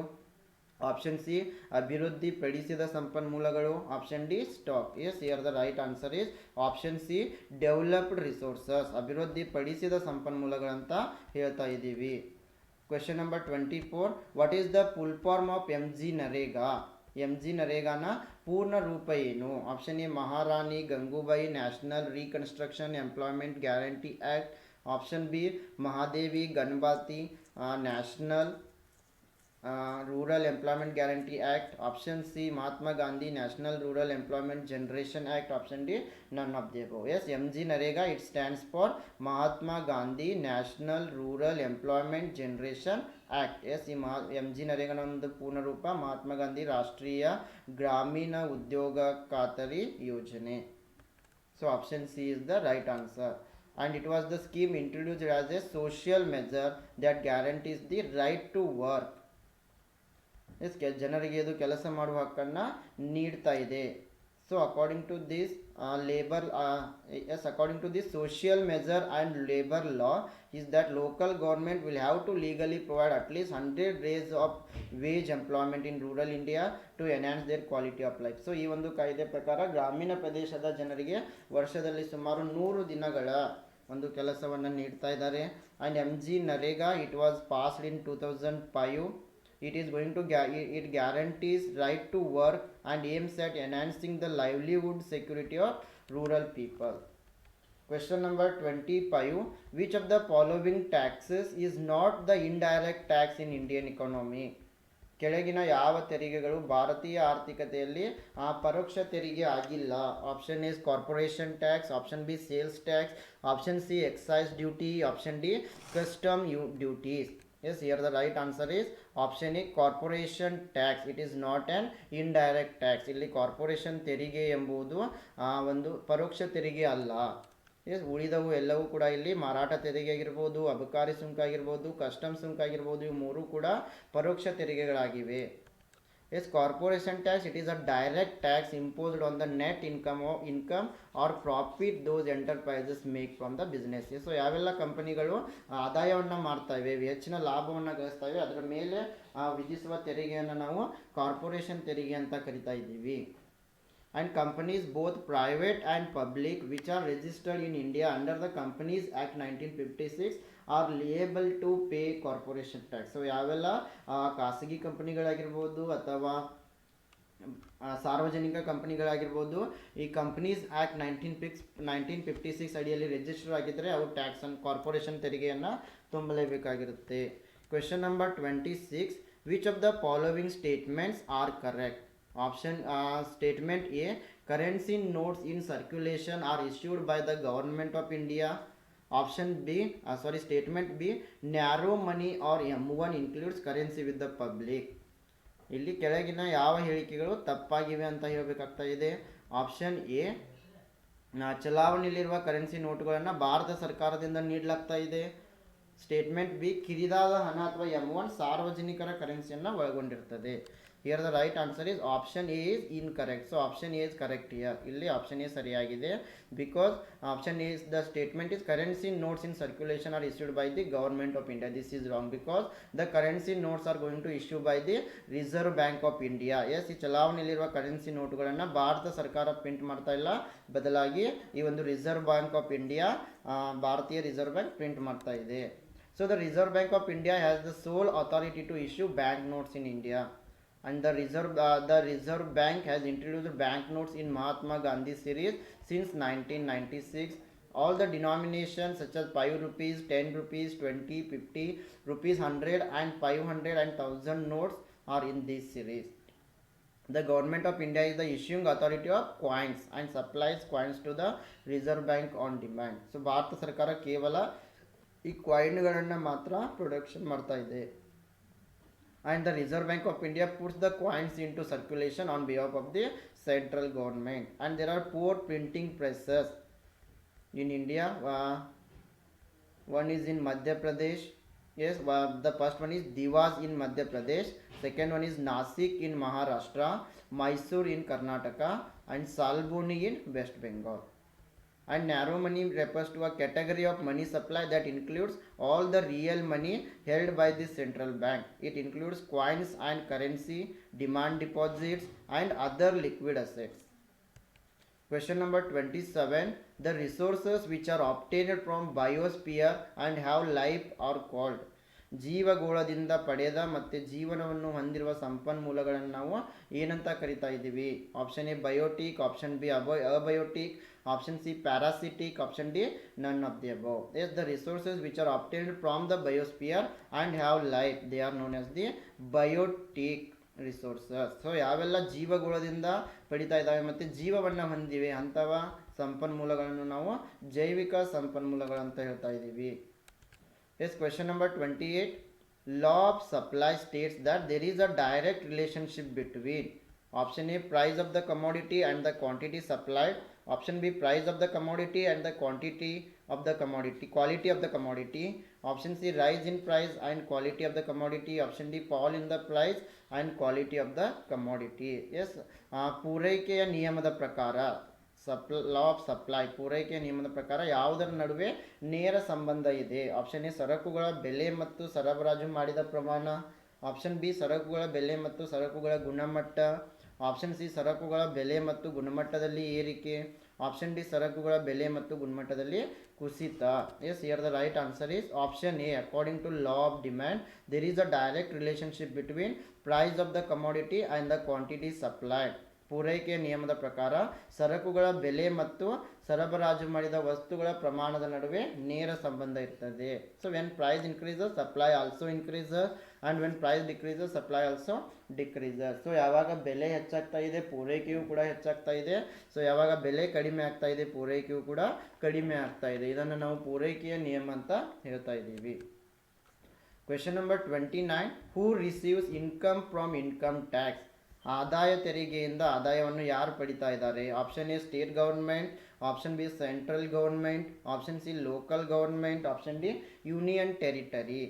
ಆಪ್ಷನ್ ಸಿ ಅಭಿವೃದ್ಧಿ ಪಡಿಸಿದ ಸಂಪನ್ಮೂಲಗಳು, option D stock. Yes, here the right answer is option C developed resources. ಅಭಿವೃದ್ಧಿ ಪಡಿಸಿದ ಸಂಪನ್ಮೂಲಗಳಂತ ಹೇಳ್ತಾ ಇದ್ದೀವಿ. Question number 24. What is the full form of MG NREGA? MG ನರೇಗಾನ ಪೂರ್ಣ ರೂಪ ಏನು? Option A Maharani Gangubai national reconstruction employment guarantee act, option B Mahadevi Ganabati national rural employment guarantee act, option C Mahatma Gandhi national rural employment generation act, option D none of the above. Yes, MG NREGA it stands for Mahatma Gandhi national rural employment generation act. Yes, ಈ MG ನರೇಗಾನ ಒಂದು ಪೂರ್ಣ ರೂಪ ಮಹಾತ್ಮ ಗಾಂಧಿ ರಾಷ್ಟ್ರೀಯ ಗ್ರಾಮೀಣ ಉದ್ಯೋಗ ಖಾತರಿ ಯೋಜನೆ. So option C is the right answer. And it was the scheme introduced as a social measure that guarantees the right to work. ಜನರಿಗೆ ಇದು ಕೆಲಸ ಮಾಡುವ ಹಕ್ಕನ್ನು ನೀಡ್ತಾ ಇದೆ. So according to this labor yes, according to the social measure and labor law is that local government will have to legally provide at least 100 days of wage employment in rural India to enhance their quality of life. So ಈ ಒಂದು ಕಾಯ್ದೆ ಪ್ರಕಾರ ಗ್ರಾಮೀಣ ಪ್ರದೇಶದ ಜನರಿಗೆ ವರ್ಷದಲ್ಲಿ ಸುಮಾರು 100 ದಿನಗಳ ಒಂದು ಕೆಲಸವನ್ನು ನೀಡ್ತಾ ಇದ್ದಾರೆ. And M G NREGA it was passed in 2005. It is going to it guarantees right to work and aims at enhancing the livelihood security of rural people. Question number 25. Which of the following taxes is not the indirect tax in Indian economy? ಕೆಳಗಿನ ಯಾವ ತೆರಿಗೆಗಳು ಭಾರತೀಯ ಆರ್ಥಿಕತೆಯಲ್ಲಿ ಪರೋಕ್ಷ ತೆರಿಗೆ ಆಗಿಲ್ಲ? Option A corporation tax, option B sales tax, option C excise duty, option D custom duties. Yes, here the right answer is option A, corporation tax. It is not an indirect tax. ಇಲ್ಲಿ corporation ತೆರಿಗೆ ಎಂಬುದು ಒಂದು ಪರೋಕ್ಷ ತೆರಿಗೆ ಅಲ್ಲ. S, ಉಳಿದವು ಎಲ್ಲವೂ ಕೂಡ ಇಲ್ಲಿ ಮಾರಾಟ ತೆರಿಗೆ ಆಗಿರ್ಬೋದು, ಅಬಕಾರಿ ಸುಂಕ ಆಗಿರ್ಬೋದು, ಕಸ್ಟಮ್ ಸುಂಕ ಆಗಿರ್ಬೋದು, ಇವು ಮೂರು ಕೂಡ ಪರೋಕ್ಷ ತೆರಿಗೆಗಳಾಗಿವೆ. Yes, corporation tax, it is a direct tax imposed on the net income or profit those enterprises make from the business. So ಯಾವೆಲ್ಲ ಕಂಪನಿಗಳು ಆದಾಯವನ್ನು ಮಾಡ್ತಾ ಇವೆ, ಹೆಚ್ಚಿನ ಲಾಭವನ್ನು ಗಳಿಸ್ತಾ ಇವೆ, ಅದರ ಮೇಲೆ ವಿಧಿಸುವ ತೆರಿಗೆಯನ್ನು ನಾವು ಕಾರ್ಪೊರೇಷನ್ ತೆರಿಗೆ ಅಂತ ಕರಿತಾ ಇದ್ದೀವಿ. And companies both private and public which are registered in India under the Companies Act 1956 are liable to pay corporation tax. So ಯಾವೆಲ್ಲ ಖಾಸಗಿ ಕಂಪನಿಗಳಾಗಿರ್ಬೋದು ಅಥವಾ ಸಾರ್ವಜನಿಕ ಕಂಪನಿಗಳಾಗಿರ್ಬೋದು ಈ ಕಂಪನೀಸ್ ಆ್ಯಕ್ಟ್ 1956 ಅಡಿಯಲ್ಲಿ ರಿಜಿಸ್ಟರ್ ಆಗಿದ್ದರೆ ಅವು ಟ್ಯಾಕ್ಸ್ ಅನ್ನು ಕಾರ್ಪೊರೇಷನ್ ತೆರಿಗೆಯನ್ನು ತುಂಬಲೇಬೇಕಾಗಿರುತ್ತೆ. Question number 26. Which of the following statements are correct? Option statement A, currency notes in circulation are issued by the government of India. Option B, statement B, narrow money or M1 includes currency with the public. ಇಲ್ಲಿ ಕೆಳಗಿನ ಯಾವ ಹೇಳಿಕೆಗಳು ತಪ್ಪಾಗಿವೆ ಅಂತ ಹೇಳಬೇಕಾಗ್ತಾ ಇದೆ. Option A, ಚಲಾವಣೆಯಲ್ಲಿರುವ currency ನೋಟುಗಳನ್ನು ಭಾರತ ಸರ್ಕಾರದಿಂದ ನೀಡಲಾಗ್ತಾ ಇದೆ. Statement B, ಕಿರಿದಾದ ಹಣ ಅಥವಾ M1 ಸಾರ್ವಜನಿಕರ ಕರೆನ್ಸಿಯನ್ನು ಒಳಗೊಂಡಿರ್ತದೆ. Here the right answer is option A is incorrect. So option A is correct here. ಇಲ್ಲಿ option A ಸರಿಯಾಗಿದೆ. Because option A is the statement is currency notes in circulation are issued by the government of India. This is wrong because the currency notes are going to issue by the Reserve Bank of India. Yes, ಈ ಚಲಾವಣೆಯಲ್ಲಿರುವ currency ನೋಟುಗಳನ್ನು ಭಾರತ ಸರ್ಕಾರ print ಮಾಡ್ತಾ ಇಲ್ಲ, ಬದಲಾಗಿ ಈ ಒಂದು reserve bank of India ಭಾರತೀಯ reserve bank print ಮಾಡ್ತಾ ಇದೆ. So the Reserve Bank of India has the sole authority to issue bank notes in India. And the Reserve Bank has introduced banknotes in Mahatma Gandhi series since 1996. All the denominations such as 5 rupees, 10 rupees, 20, 50 rupees, 100 and 500 and 1000 notes are in this series. The government of India is the issuing authority of coins and supplies coins to the Reserve Bank on demand. So Bharat ಸರ್ಕಾರ ಕೇವಲ ಈ ಕಾಯಿನ್ಗಳನ್ನು ಮಾತ್ರ production ಮಾಡ್ತಾ ಇದೆ. And the Reserve Bank of India puts the coins into circulation on behalf of the central government. And there are 4 printing presses in India. One is in Madhya Pradesh. Yes, the first one is Dewas in Madhya Pradesh. Second one is Nasik in Maharashtra, Mysore in Karnataka, and Salboni in West Bengal. And narrow money refers to a category of money supply that includes all the real money held by the central bank. It includes coins and currency, demand deposits and other liquid assets. Question number 27. The resources which are obtained from biosphere and have life are called. ಜೀವಗೋಳದಿಂದ ಪಡೆದ ಮತ್ತು ಜೀವನವನ್ನು ಹೊಂದಿರುವ ಸಂಪನ್ಮೂಲಗಳನ್ನು ನಾವು ಏನಂತ ಕರಿತಾ ಇದ್ದೀವಿ? Option A biotic, option B abiotic, option C parasitic, option D none of the above. Yes, the resources which are obtained from the biosphere and have life, they are known as the biotic resources. So ಯಾವೆಲ್ಲ ಜೀವಗೋಳದಿಂದ ಪಡಿತಾ ಇದ್ದಾವೆ ಮತ್ತು ಜೀವವನ್ನು ಹೊಂದಿವೆ ಅಂಥವ ಸಂಪನ್ಮೂಲಗಳನ್ನು ನಾವು ಜೈವಿಕ ಸಂಪನ್ಮೂಲಗಳಂತ ಹೇಳ್ತಾ ಇದ್ದೀವಿ. Yes, question number 28. Law of supply states that there is a direct relationship between option A price of the commodity and the quantity supplied, option B price of the commodity and the quality of the commodity, option C rise in price and quality of the commodity, option D fall in the price and quality of the commodity. Yes, ಪೂರೈಕೆಯ ನಿಯಮದ ಪ್ರಕಾರ law of supply ಪೂರೈಕೆ ನಿಯಮದ ಪ್ರಕಾರ ಯಾವುದರ ನಡುವೆ ನೇರ ಸಂಬಂಧ ಇದೆ? ಆಪ್ಷನ್ ಎ ಸರಕುಗಳ ಬೆಲೆ ಮತ್ತು ಸರಬರಾಜು ಮಾಡಿದ ಪ್ರಮಾಣ, ಆಪ್ಷನ್ ಬಿ ಸರಕುಗಳ ಬೆಲೆ ಮತ್ತು ಸರಕುಗಳ ಗುಣಮಟ್ಟ, ಆಪ್ಷನ್ ಸಿ ಸರಕುಗಳ ಬೆಲೆ ಮತ್ತು ಗುಣಮಟ್ಟದಲ್ಲಿ ಏರಿಕೆ, ಆಪ್ಷನ್ ಡಿ ಸರಕುಗಳ ಬೆಲೆ ಮತ್ತು ಗುಣಮಟ್ಟದಲ್ಲಿ ಕುಸಿತ. Yes, here the right answer is option A. According to law of demand there is a direct relationship between price of the commodity and the quantity supplied. ಪೂರೈಕೆ ನಿಯಮದ ಪ್ರಕಾರ ಸರಕುಗಳ ಬೆಲೆ ಮತ್ತು ಸರಬರಾಜು ಮಾಡಿದ ವಸ್ತುಗಳ ಪ್ರಮಾಣದ ನಡುವೆ ನೇರ ಸಂಬಂಧ ಇರ್ತದೆ. So when price increases supply also increases and when price decreases supply also decreases. So ಯಾವಾಗ ಬೆಲೆ ಹೆಚ್ಚಾಗ್ತಾ ಇದೆ ಪೂರೈಕೆಯು ಕೂಡ ಹೆಚ್ಚಾಗ್ತಾ ಇದೆ. ಸೊ ಯಾವಾಗ ಬೆಲೆ ಕಡಿಮೆ ಆಗ್ತಾ ಇದೆ ಪೂರೈಕೆಯು ಕೂಡ ಕಡಿಮೆ ಆಗ್ತಾ ಇದೆ. ಇದನ್ನು ನಾವು ಪೂರೈಕೆಯ ನಿಯಮ ಅಂತ ಹೇಳ್ತಾ ಇದ್ದೀವಿ. Question number 29. Who receives income from income tax? ಆದಾಯ ತೆರಿಗೆಯಿಂದ ಆದಾಯವನ್ನು ಯಾರು ಪಡಿತಾ ಇದ್ದಾರೆ? Option A state government, option B central government, option C local government, option D union territory.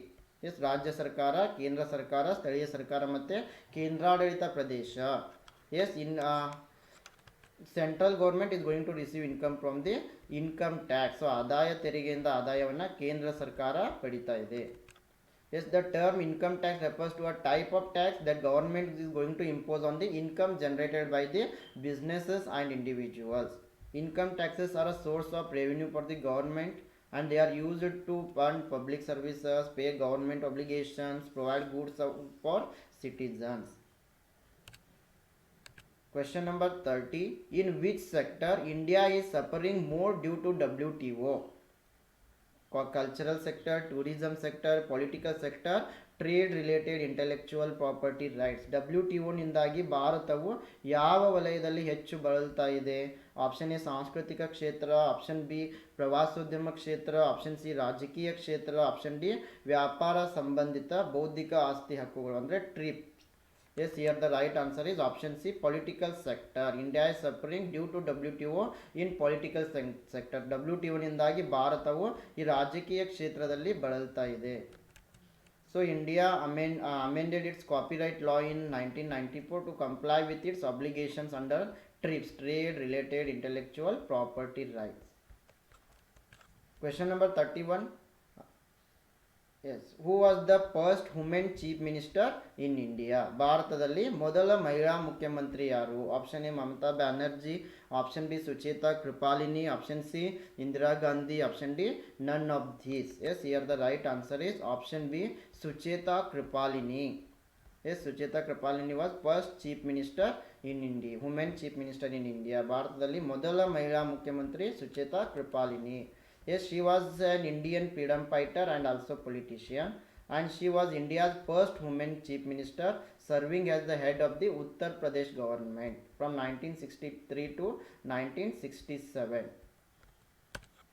Yes, ರಾಜ್ಯ ಸರ್ಕಾರ, ಕೇಂದ್ರ ಸರ್ಕಾರ, ಸ್ಥಳೀಯ ಸರ್ಕಾರ ಮತ್ತು ಕೇಂದ್ರಾಡಳಿತ ಪ್ರದೇಶ. Yes, central government is going to receive income from the income tax. So ಆದಾಯ ತೆರಿಗೆಯಿಂದ ಆದಾಯವನ್ನು ಕೇಂದ್ರ ಸರ್ಕಾರ ಪಡಿತಾ ಇದೆ. Yes, the term income tax refers to a type of tax that government is going to impose on the income generated by the businesses and individuals. Income taxes are a source of revenue for the government and they are used to fund public services, pay government obligations, provide goods for citizens. Question number 30. In which sector India is suffering more due to WTO? Cultural sector, tourism sector, political sector, trade related intellectual property rights. WTO ನಿಂದಾಗಿ ಭಾರತವು ಯಾವ ವಲಯದಲ್ಲಿ ಹೆಚ್ಚು ಬಳಲ್ತಾ ಇದೆ? Option A ಸಾಂಸ್ಕೃತಿಕ ಕ್ಷೇತ್ರ, option B ಪ್ರವಾಸೋದ್ಯಮ ಕ್ಷೇತ್ರ, ಆಪ್ಷನ್ ಸಿ ರಾಜಕೀಯ ಕ್ಷೇತ್ರ, ಆಪ್ಷನ್ ಡಿ ವ್ಯಾಪಾರ ಸಂಬಂಧಿತ ಬೌದ್ಧಿಕ ಆಸ್ತಿ ಹಕ್ಕುಗಳು ಅಂದರೆ trip. Yes, here the right answer is option C, political sector. India is suffering due to WTO in political sector. WTO ನಿಂದಾಗಿ ಭಾರತವು ಈ ರಾಜಕೀಯ ಕ್ಷೇತ್ರದಲ್ಲಿ ಬಳಲ್ತಾ ಇದೆ. So India amended its copyright law in 1994 to comply with its obligations under TRIPS, trade related intellectual property rights. Question number 31. Yes, who was the first woman chief minister in India? ಭಾರತದಲ್ಲಿ ಮೊದಲ ಮಹಿಳಾ ಮುಖ್ಯಮಂತ್ರಿ ಯಾರು? Option A Mamata Banerjee, option B Sucheta Kripalani, option C Indira Gandhi, option D none of these. Yes, here the right answer is option B Sucheta Kripalani. Yes, Sucheta Kripalani was first chief minister in India, women chief minister in India. ಭಾರತದಲ್ಲಿ ಮೊದಲ ಮಹಿಳಾ ಮುಖ್ಯಮಂತ್ರಿ Sucheta Krupalini. Yes, she was an Indian freedom fighter and also politician, and she was India's first woman chief minister, serving as the head of the Uttar Pradesh government from 1963 to 1967.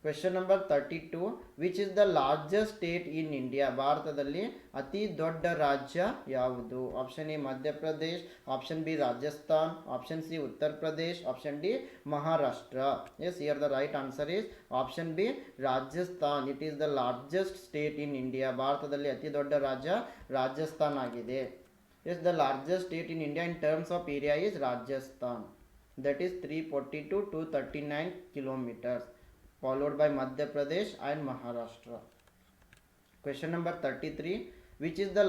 Question number 32. Which is the largest state in India? ಭಾರತದಲ್ಲಿ ಅತಿ ದೊಡ್ಡ ರಾಜ್ಯ ಯಾವುದು? Option A Madhya Pradesh, option B Rajasthan, option C Uttar Pradesh, option D Maharashtra. Yes, here the right answer is option B Rajasthan. It is the largest state in India. ಭಾರತದಲ್ಲಿ ಅತಿ ದೊಡ್ಡ ರಾಜ್ಯ ರಾಜಸ್ಥಾನ್ ಆಗಿದೆ. Yes, the largest state in India in terms of area is Rajasthan. That is 342 to 239 kilometers. Followed by Madhya Pradesh and Maharashtra. Question number 33. Which is the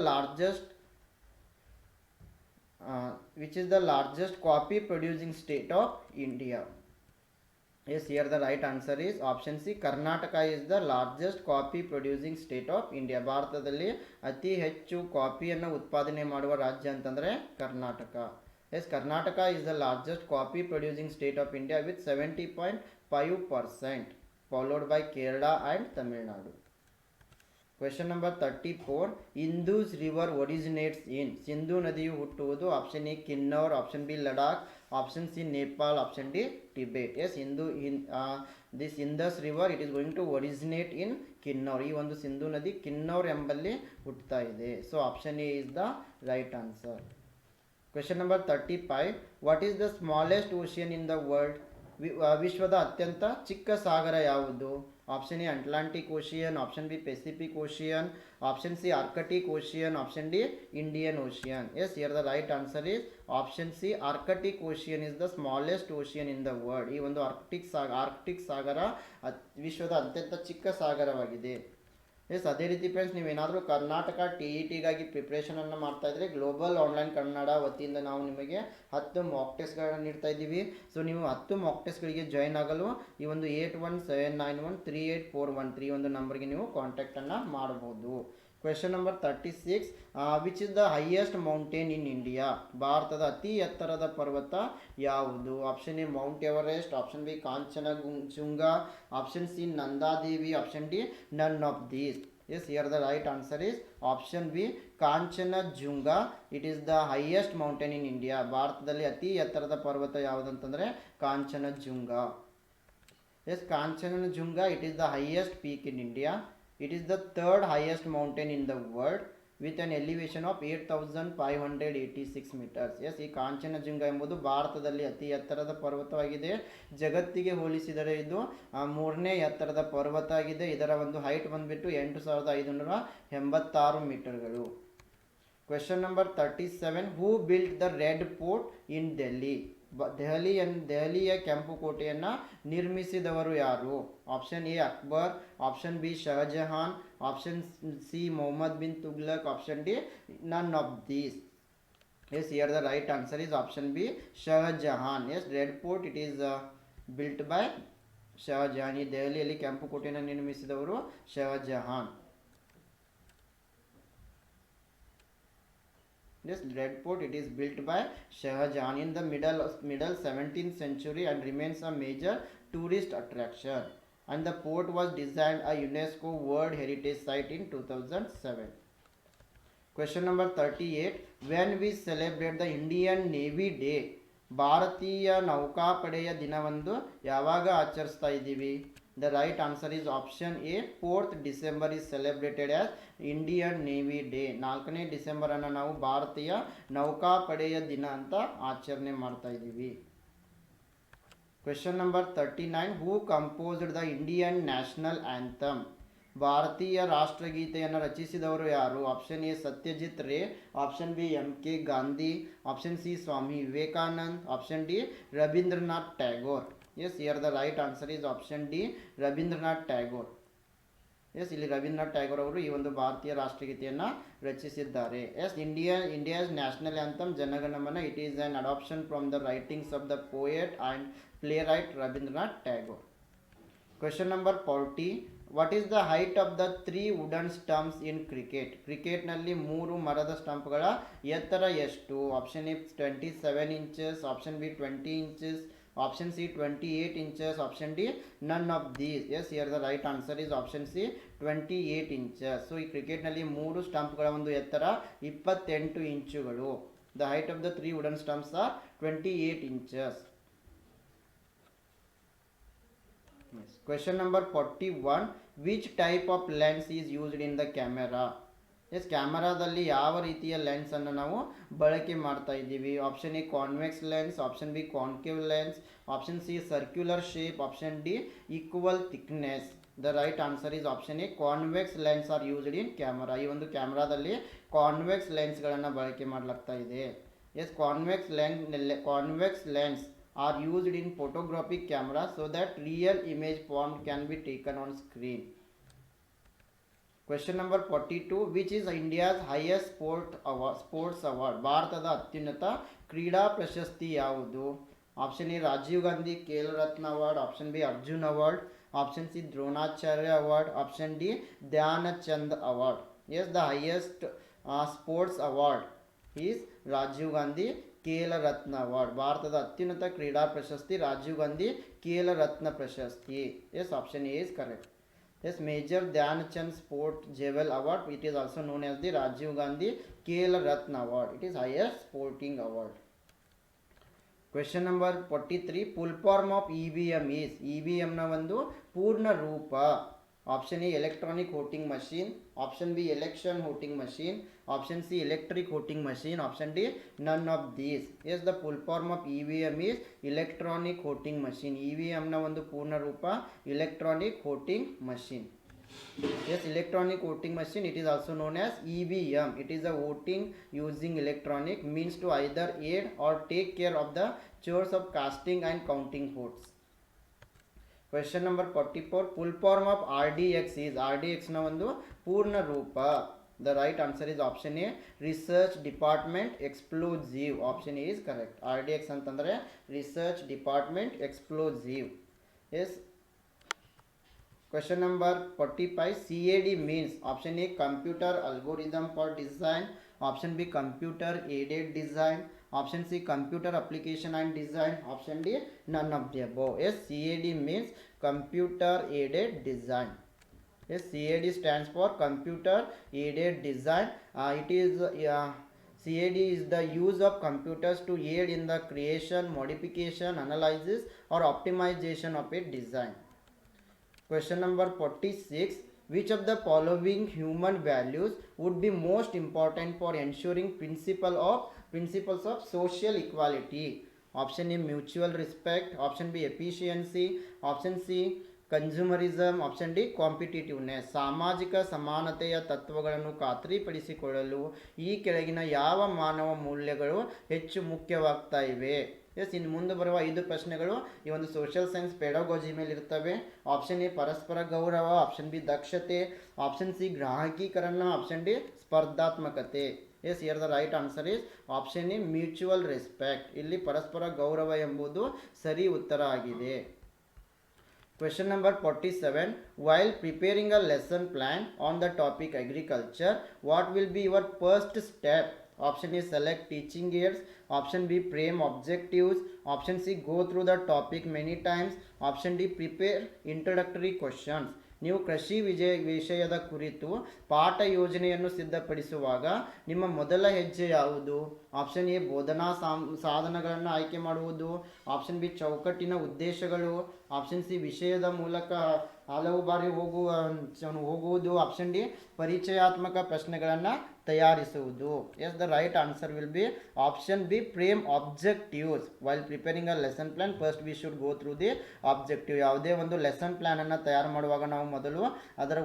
largest coffee producing state of India? Yes, here the right answer is option C. Karnataka is the largest coffee producing state of India. ಭಾರತದಲ್ಲಿ ಅತಿ ಹೆಚ್ಚು ಕಾಫಿಯನ್ನು ಉತ್ಪಾದನೆ ಮಾಡುವ ರಾಜ್ಯ ಅಂತಂದರೆ Karnataka. Yes, Karnataka is the largest coffee producing state of India with 70.5%, followed by Kerala and Tamil Nadu. Question number 34. Indus river originates in? Sindhu ನದಿಯು ಹುಟ್ಟುವುದು option A Kinnaur, option B Ladakh, option C Nepal, option D Tibet. Yes, this Indus river it is going to originate in Kinnaur. ಈ ಒಂದು ಸಿಂಧೂ ನದಿ ಕಿನ್ನೌರ್ ಎಂಬಲ್ಲಿ ಹುಟ್ಟುತ್ತಾ ಇದೆ. So option A is the right answer. Question number 35. What is the smallest ocean in the world? ವಿಶ್ವದ ಅತ್ಯಂತ ಚಿಕ್ಕ ಸಾಗರ ಯಾವುದು? Option A Atlantic ocean, option B Pacific ocean, option C Arctic ocean, option D Indian ocean. Yes, here the right answer is option C Arctic ocean is the smallest ocean in the world. ಈ ಒಂದು Arctic ಸಾಗರ ವಿಶ್ವದ ಅತ್ಯಂತ ಚಿಕ್ಕ ಸಾಗರವಾಗಿದೆ. S, ಅದೇ ರೀತಿ friends ನೀವೇನಾದರೂ ಕರ್ನಾಟಕ TETಗಾಗಿ ಪ್ರಿಪ್ರೇಷನನ್ನು ಮಾಡ್ತಾ ಇದ್ರೆ ಗ್ಲೋಬಲ್ ಆನ್ಲೈನ್ ಕನ್ನಡ ವತಿಯಿಂದ ನಾವು ನಿಮಗೆ 10 ಮಾಕ್ ಟೆಸ್ಟ್ಗಳನ್ನು ನೀಡ್ತಾ ಇದ್ದೀವಿ. ಸೊ ನೀವು 10 ಮಾಕ್ ಟೆಸ್ಟ್ಗಳಿಗೆ ಜಾಯ್ನ್ ಆಗಲು ಈ ಒಂದು 8179138413 ಒಂದು ನಂಬರ್ಗೆ ನೀವು ಕಾಂಟ್ಯಾಕ್ಟನ್ನು ಮಾಡಬಹುದು. Question number 36, which is the highest mountain in India? ಭಾರತದ ಅತಿ ಎತ್ತರದ ಪರ್ವತ ಯಾವುದು? Option A Mount Everest, option B Kanchenjunga, option C Nanda Devi, option D none of these. Yes, here the right answer is option B, Kanchenjunga. It is the highest mountain in India. ಭಾರತದಲ್ಲಿ ಅತಿ ಎತ್ತರದ ಪರ್ವತ ಯಾವುದಂತಂದರೆ Kanchenjunga. Yes, Kanchenjunga it is the highest peak in India. It is the third highest mountain in the world with an elevation of 8586 meters. Yes, ಈ ಕಾಂಚನಜುಂಗ ಎಂಬುದು ಭಾರತದಲ್ಲಿ ಅತಿ ಎತ್ತರದ ಪರ್ವತವಾಗಿದೆ. ಜಗತ್ತಿಗೆ ಹೋಲಿಸಿದರೆ ಇದು 3ನೇ ಎತ್ತರದ ಪರ್ವತ ಆಗಿದೆ. ಇದರ ಒಂದು ಹೈಟ್ ಬಂದ್ಬಿಟ್ಟು 8586 ಮೀಟರ್ಗಳು. Question number 37, who built the Red Fort in Delhi? ದೆಹಲಿಯ ಕೆಂಪು ಕೋಟೆಯನ್ನು ನಿರ್ಮಿಸಿದವರು ಯಾರು? Option A Akbar, option B Shah Jahan, option C Mohammad bin Tughlaq, option D none of these. Yes, here the right answer is option B Shah Jahan. Yes, Red Fort it is built by Shah Jahan. ಈ ದೆಹಲಿಯಲ್ಲಿ ಕೆಂಪು ಕೋಟೆಯನ್ನು ನಿರ್ಮಿಸಿದವರು Shahjahan. This red fort it is built by Shahjahan in the middle 17th century and remains a major tourist attraction. And the fort was designed a UNESCO World Heritage Site in 2007. Question number 38, when we celebrate the Indian Navy Day, ಭಾರತೀಯ ನೌಕಾಪಡೆಯ ದಿನವನ್ನು ಯಾವಾಗ ಆಚರಿಸ್ತಾ ಇದ್ದೀವಿ? The right answer is option A, 4th December is celebrated as Indian Navy Day. 4ನೇ December ಅನ್ನು ನಾವು ಭಾರತೀಯ ನೌಕಾಪಡೆಯ ದಿನ ಅಂತ ಆಚರಣೆ ಮಾಡ್ತಾ ಇದ್ದೀವಿ. Question number 39, who composed the Indian national anthem? ಭಾರತೀಯ ರಾಷ್ಟ್ರಗೀತೆಯನ್ನು ರಚಿಸಿದವರು ಯಾರು? Option A Satyajit Ray, option B MK Gandhi, option C Swami Vivekanand, option D Rabindranath Tagore. Yes, here the right answer is option D Rabindranath Tagore. Yes, ಇಲ್ಲಿ ರವೀಂದ್ರನಾಥ್ ಟ್ಯಾಗೋರ್ ಅವರು ಈ ಒಂದು ಭಾರತೀಯ ರಾಷ್ಟ್ರಗೀತೆಯನ್ನು ರಚಿಸಿದ್ದಾರೆ. Yes, India's national anthem Jana Gana Mana it is on adaptation from the writings of the poet and playwright Rabindranath Tagore. Question number 40, what is the height of the 3 wooden stumps in cricket? ಕ್ರಿಕೆಟ್ನಲ್ಲಿ 3 ಮರದ ಸ್ಟಂಪ್ಗಳ ಎತ್ತರ ಎಷ್ಟು? Option A 27 inches, option B 20 inches, option C 28 inches, option D none of these. Yes, here the right answer is option C 28 inches. So ಈ ಕ್ರಿಕೆಟ್ನಲ್ಲಿ 3 ಸ್ಟಂಪ್ಗಳ ಒಂದು ಎತ್ತರ 28 ಇಂಚುಗಳು. The height of the 3 wooden stumps are 28 inches. Question number 41, which type of lens is used in the camera? Yes, ಕ್ಯಾಮರಾದಲ್ಲಿ ಯಾವ ರೀತಿಯ ಲೆನ್ಸನ್ನು ನಾವು ಬಳಕೆ ಮಾಡ್ತಾ ಇದ್ದೀವಿ? Option A convex lens, option B concave lens, option C circular shape, option D equal thickness. The right answer is option A convex lens are used in camera. ಈ ಒಂದು ಕ್ಯಾಮರಾದಲ್ಲಿ ಕಾನ್ವೆಕ್ಸ್ ಲೆನ್ಸ್ಗಳನ್ನು ಬಳಕೆ ಮಾಡಲಾಗ್ತಾ ಇದೆ. Yes, convex lens are used in photographic camera so that real image formed can be taken on screen. Question number 42, which is India's highest sports award? ಭಾರತದ ಅತ್ಯುನ್ನತ ಕ್ರೀಡಾ ಪ್ರಶಸ್ತಿ ಯಾವುದು? Option A Rajiv Gandhi Khel Ratna award, option B Arjun award, option C Dronacharya award, option D Dhyanchand award. Yes, the highest sports award is Rajiv Gandhi Khel Ratna award. ಭಾರತದ ಅತ್ಯುನ್ನತ ಕ್ರೀಡಾ ಪ್ರಶಸ್ತಿ ರಾಜೀವ್ ಗಾಂಧಿ ಖೇಲ್ ರತ್ನ ಪ್ರಶಸ್ತಿ. Yes, option A is correct. Yes, major Dhyanchand sport jewel award, it is also known as the Rajiv Gandhi Khel Ratna award. It is highest sporting award. Question number 43, full form of EVM is? EVM ನ ಒಂದು ಪೂರ್ಣ ರೂಪ? Option A electronic voting machine, option B election voting machine, option C electric voting machine, option D none of these. Yes, the full form of EVM is electronic voting machine. EVM ನ ಒಂದು ಪೂರ್ಣ ರೂಪ electronic voting machine. Yes, electronic voting machine, it is also known as EVM. It is a voting using electronic means to either aid or take care of the chores of casting and counting votes. Question number 44. Full form of RDX is RDX na ಒಂದು ಪೂರ್ಣ ರೂಪ. The right answer is option A, Research Department Explosive. Option A is correct. RDX ಅಂತಂದ್ರೆ Research Department Explosive. Yes. Question number 45. CAD means option A, Computer Algorithm for Design. Option B, Computer Aided Design. Option C, Computer Application and Design. Option D, none of the above. Yes, CAD means Computer Aided Design. Yes, CAD stands for Computer Aided Design. It is CAD is the use of computers to aid in the creation, modification, analysis or optimization of a design. Question number 46. Which of the following human values would be most important for ensuring principles of social equality? Option A, mutual respect. Option B, efficiency. Option C, consumerism. Option D, competitiveness. ಸಾಮಾಜಿಕ ಸಮಾನತೆಯ ತತ್ವಗಳನ್ನು ಖಾತ್ರಿಪಡಿಸಿಕೊಳ್ಳಲು ಈ ಕೆಳಗಿನ ಯಾವ ಮಾನವ ಮೌಲ್ಯಗಳು ಹೆಚ್ಚು ಮುಖ್ಯವಾಗ್ತಾ ಇವೆ? ಎಸ್, ಇನ್ನು ಮುಂದೆ ಬರುವ 5 ಪ್ರಶ್ನೆಗಳು ಈ ಒಂದು ಸೋಷಿಯಲ್ ಸೈನ್ಸ್ ಪೆಡಾಗೋಜಿ ಮೇಲೆ ಇರ್ತವೆ. ಆಪ್ಷನ್ ಎ ಪರಸ್ಪರ ಗೌರವ, ಆಪ್ಷನ್ ಬಿ ದಕ್ಷತೆ, ಆಪ್ಷನ್ ಸಿ ಗ್ರಾಹಕೀಕರಣ, ಆಪ್ಷನ್ ಡಿ ಸ್ಪರ್ಧಾತ್ಮಕತೆ. Yes, here the right answer is option A, mutual respect. ಇಲ್ಲಿ ಪರಸ್ಪರ ಗೌರವ ಎಂಬುದು ಸರಿ ಉತ್ತರ ಆಗಿದೆ. Question number 47. While preparing a lesson plan on the topic agriculture, what will be your first step? Option A, select teaching aids. Option B, frame objectives. Option C, go through the topic many times. Option D, prepare introductory questions. ನೀವು ಕೃಷಿ ವಿಷಯದ ಕುರಿತು ಪಾಠ ಯೋಜನೆಯನ್ನು ಸಿದ್ಧಪಡಿಸುವಾಗ ನಿಮ್ಮ ಮೊದಲ ಹೆಜ್ಜೆ ಯಾವುದು? ಆಪ್ಷನ್ ಎ, ಬೋಧನಾ ಸಾಧನಗಳನ್ನು ಆಯ್ಕೆ ಮಾಡುವುದು. ಆಪ್ಷನ್ ಬಿ, ಚೌಕಟ್ಟಿನ ಉದ್ದೇಶಗಳು. ಆಪ್ಷನ್ ಸಿ, ವಿಷಯದ ಮೂಲಕ ಹಲವು ಬಾರಿ ಹೋಗುವುದು. ಆಪ್ಷನ್ ಡಿ, ಪರಿಚಯಾತ್ಮಕ ಪ್ರಶ್ನೆಗಳನ್ನು ತಯಾರಿಸುವುದು. Yes, the right answer will be option B, frame objectives. While preparing a lesson plan first we should go through the objective. ಯಾವುದೇ ಒಂದು ಲೆಸನ್ ಪ್ಲಾನನ್ನು ತಯಾರು ಮಾಡುವಾಗ ನಾವು ಮೊದಲು ಅದರ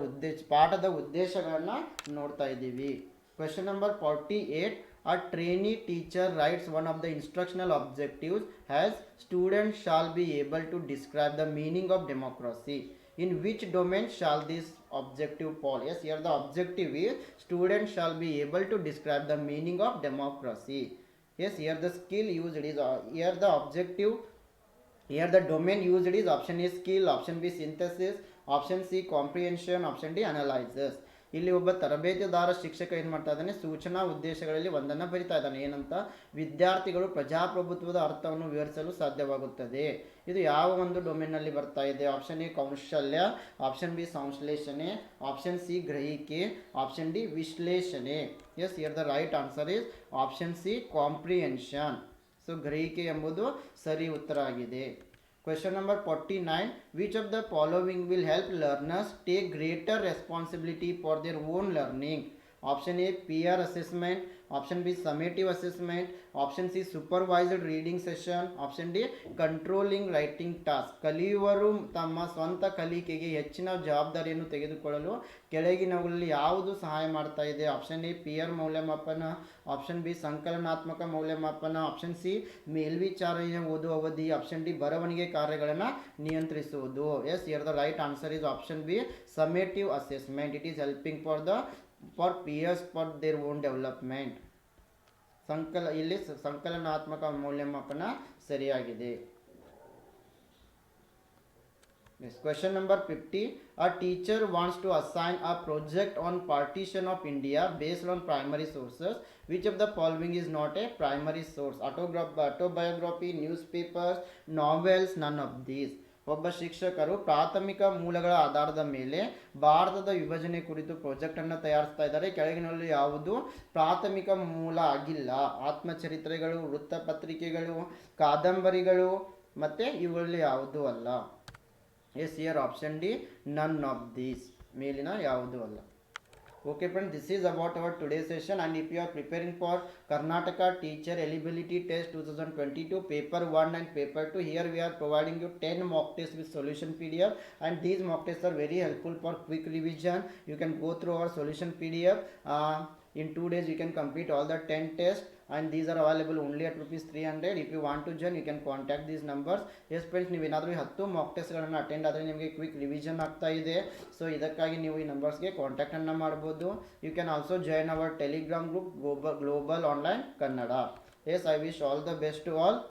ಪಾಠದ ಉದ್ದೇಶಗಳನ್ನು ನೋಡ್ತಾ ಇದ್ದೀವಿ. Question number 48. A trainee teacher writes one of the instructional objectives as students shall be able to describe the meaning of democracy. In which domain shall this objective fall? Yes, here the objective is students shall be able to describe the meaning of democracy. Yes, here the skill used is here the objective, here the domain used is option A, skill. Option B, synthesis. Option C, comprehension. Option D, analysis. ಇಲ್ಲಿ ಒಬ್ಬ ತರಬೇತಿದಾರ ಶಿಕ್ಷಕ ಏನು ಮಾಡ್ತಾ ಇದ್ದಾನೆ, ಸೂಚನಾ ಉದ್ದೇಶಗಳಲ್ಲಿ ಒಂದನ್ನು ಬರಿತಾ ಇದ್ದಾನೆ. ಏನಂತ? ವಿದ್ಯಾರ್ಥಿಗಳು ಪ್ರಜಾಪ್ರಭುತ್ವದ ಅರ್ಥವನ್ನು ವಿವರಿಸಲು ಸಾಧ್ಯವಾಗುತ್ತದೆ. ಇದು ಯಾವ ಒಂದು ಡೊಮೇನ್ನಲ್ಲಿ ಬರ್ತಾ ಇದೆ? ಆಪ್ಷನ್ ಎ, ಕೌಶಲ್ಯ. ಆಪ್ಷನ್ ಬಿ, ಸಂಶ್ಲೇಷಣೆ. ಆಪ್ಷನ್ ಸಿ, ಗ್ರಹಿಕೆ. ಆಪ್ಷನ್ ಡಿ, ವಿಶ್ಲೇಷಣೆ. Yes, here the right answer is option C, comprehension. So ಗ್ರಹಿಕೆ ಎಂಬುದು ಸರಿ ಉತ್ತರ ಆಗಿದೆ. Question number 49. Which of the following will help learners take greater responsibility for their own learning? Option A, peer assessment. Option B, summative assessment. Option C, supervised reading session. Option D, controlling writing task. ಕಲಿಯುವರು ತಮ್ಮ ಸ್ವಂತ ಕಲಿಕೆಗೆ ಹೆಚ್ಚಿನ ಜವಾಬ್ದಾರಿಯನ್ನು ತೆಗೆದುಕೊಳ್ಳಲು ಕೆಳಗಿನವುಗಳಲ್ಲಿ ಯಾವುದು ಸಹಾಯ ಮಾಡ್ತಾ ಇದೆ? ಆಪ್ಷನ್ ಎ, ಪಿಯರ್ ಮೌಲ್ಯಮಾಪನ. ಆಪ್ಷನ್ ಬಿ, ಸಂಕಲನಾತ್ಮಕ ಮೌಲ್ಯಮಾಪನ. ಆಪ್ಷನ್ ಸಿ, ಮೇಲ್ವಿಚಾರಣೆಯ ಓದುವ ಅವಧಿ. ಆಪ್ಷನ್ ಡಿ, ಬರವಣಿಗೆ ಕಾರ್ಯಗಳನ್ನು ನಿಯಂತ್ರಿಸುವುದು. Yes, here the right answer is option B, summative assessment. It is helping for peers for their own development. ಇಲ್ಲಿ ಸಂಕಲನಾತ್ಮಕ ಮೌಲ್ಯಮಾಪನ ಸರಿಯಾಗಿದೆ. Question number 50. A teacher wants to assign a project on partition of India based on primary sources. Which of the following is not a primary source? Autobiography, newspapers, novels, none of these. ಒಬ್ಬ ಶಿಕ್ಷಕರು ಪ್ರಾಥಮಿಕ ಮೂಲಗಳ ಆಧಾರದ ಮೇಲೆ ಭಾರತದ ವಿಭಜನೆ ಕುರಿತು ಪ್ರಾಜೆಕ್ಟನ್ನು ತಯಾರಿಸ್ತಾ ಇದ್ದಾರೆ. ಕೆಳಗಿನಲ್ಲಿ ಯಾವುದು ಪ್ರಾಥಮಿಕ ಮೂಲ ಆಗಿಲ್ಲ? ಆತ್ಮಚರಿತ್ರೆಗಳು, ವೃತ್ತಪತ್ರಿಕೆಗಳು, ಕಾದಂಬರಿಗಳು, ಮತ್ತು ಇವುಗಳಲ್ಲಿ ಯಾವುದೂ ಅಲ್ಲ. Yes, here option D, none of these. ಮೇಲಿನ ಯಾವುದೂ ಅಲ್ಲ. Okay friends, this is about our today's session, and if you are preparing for Karnataka Teacher Eligibility Test 2022 paper 1 and paper 2, here we are providing you 10 mock tests with solution PDF, and these mock tests are very helpful for quick revision. You can go through our solution PDF. In 2 days you can complete all the 10 tests, and these are available only at ₹300. If you want to join, you can contact these numbers. Yes friends, ನೀವು ಏನಾದರೂ 10 Mach ಟೆಸ್ಟ್ಗಳನ್ನು attend ಆದರೆ ನಿಮಗೆ quick revision ಆಗ್ತಾ ಇದೆ. So ಇದಕ್ಕಾಗಿ ನೀವು ಈ ನಂಬರ್ಸ್ಗೆ ಕಾಂಟ್ಯಾಕ್ಟನ್ನು ಮಾಡ್ಬೋದು. You can also join our Telegram group global online Kannada. Yes, I wish all the best to all.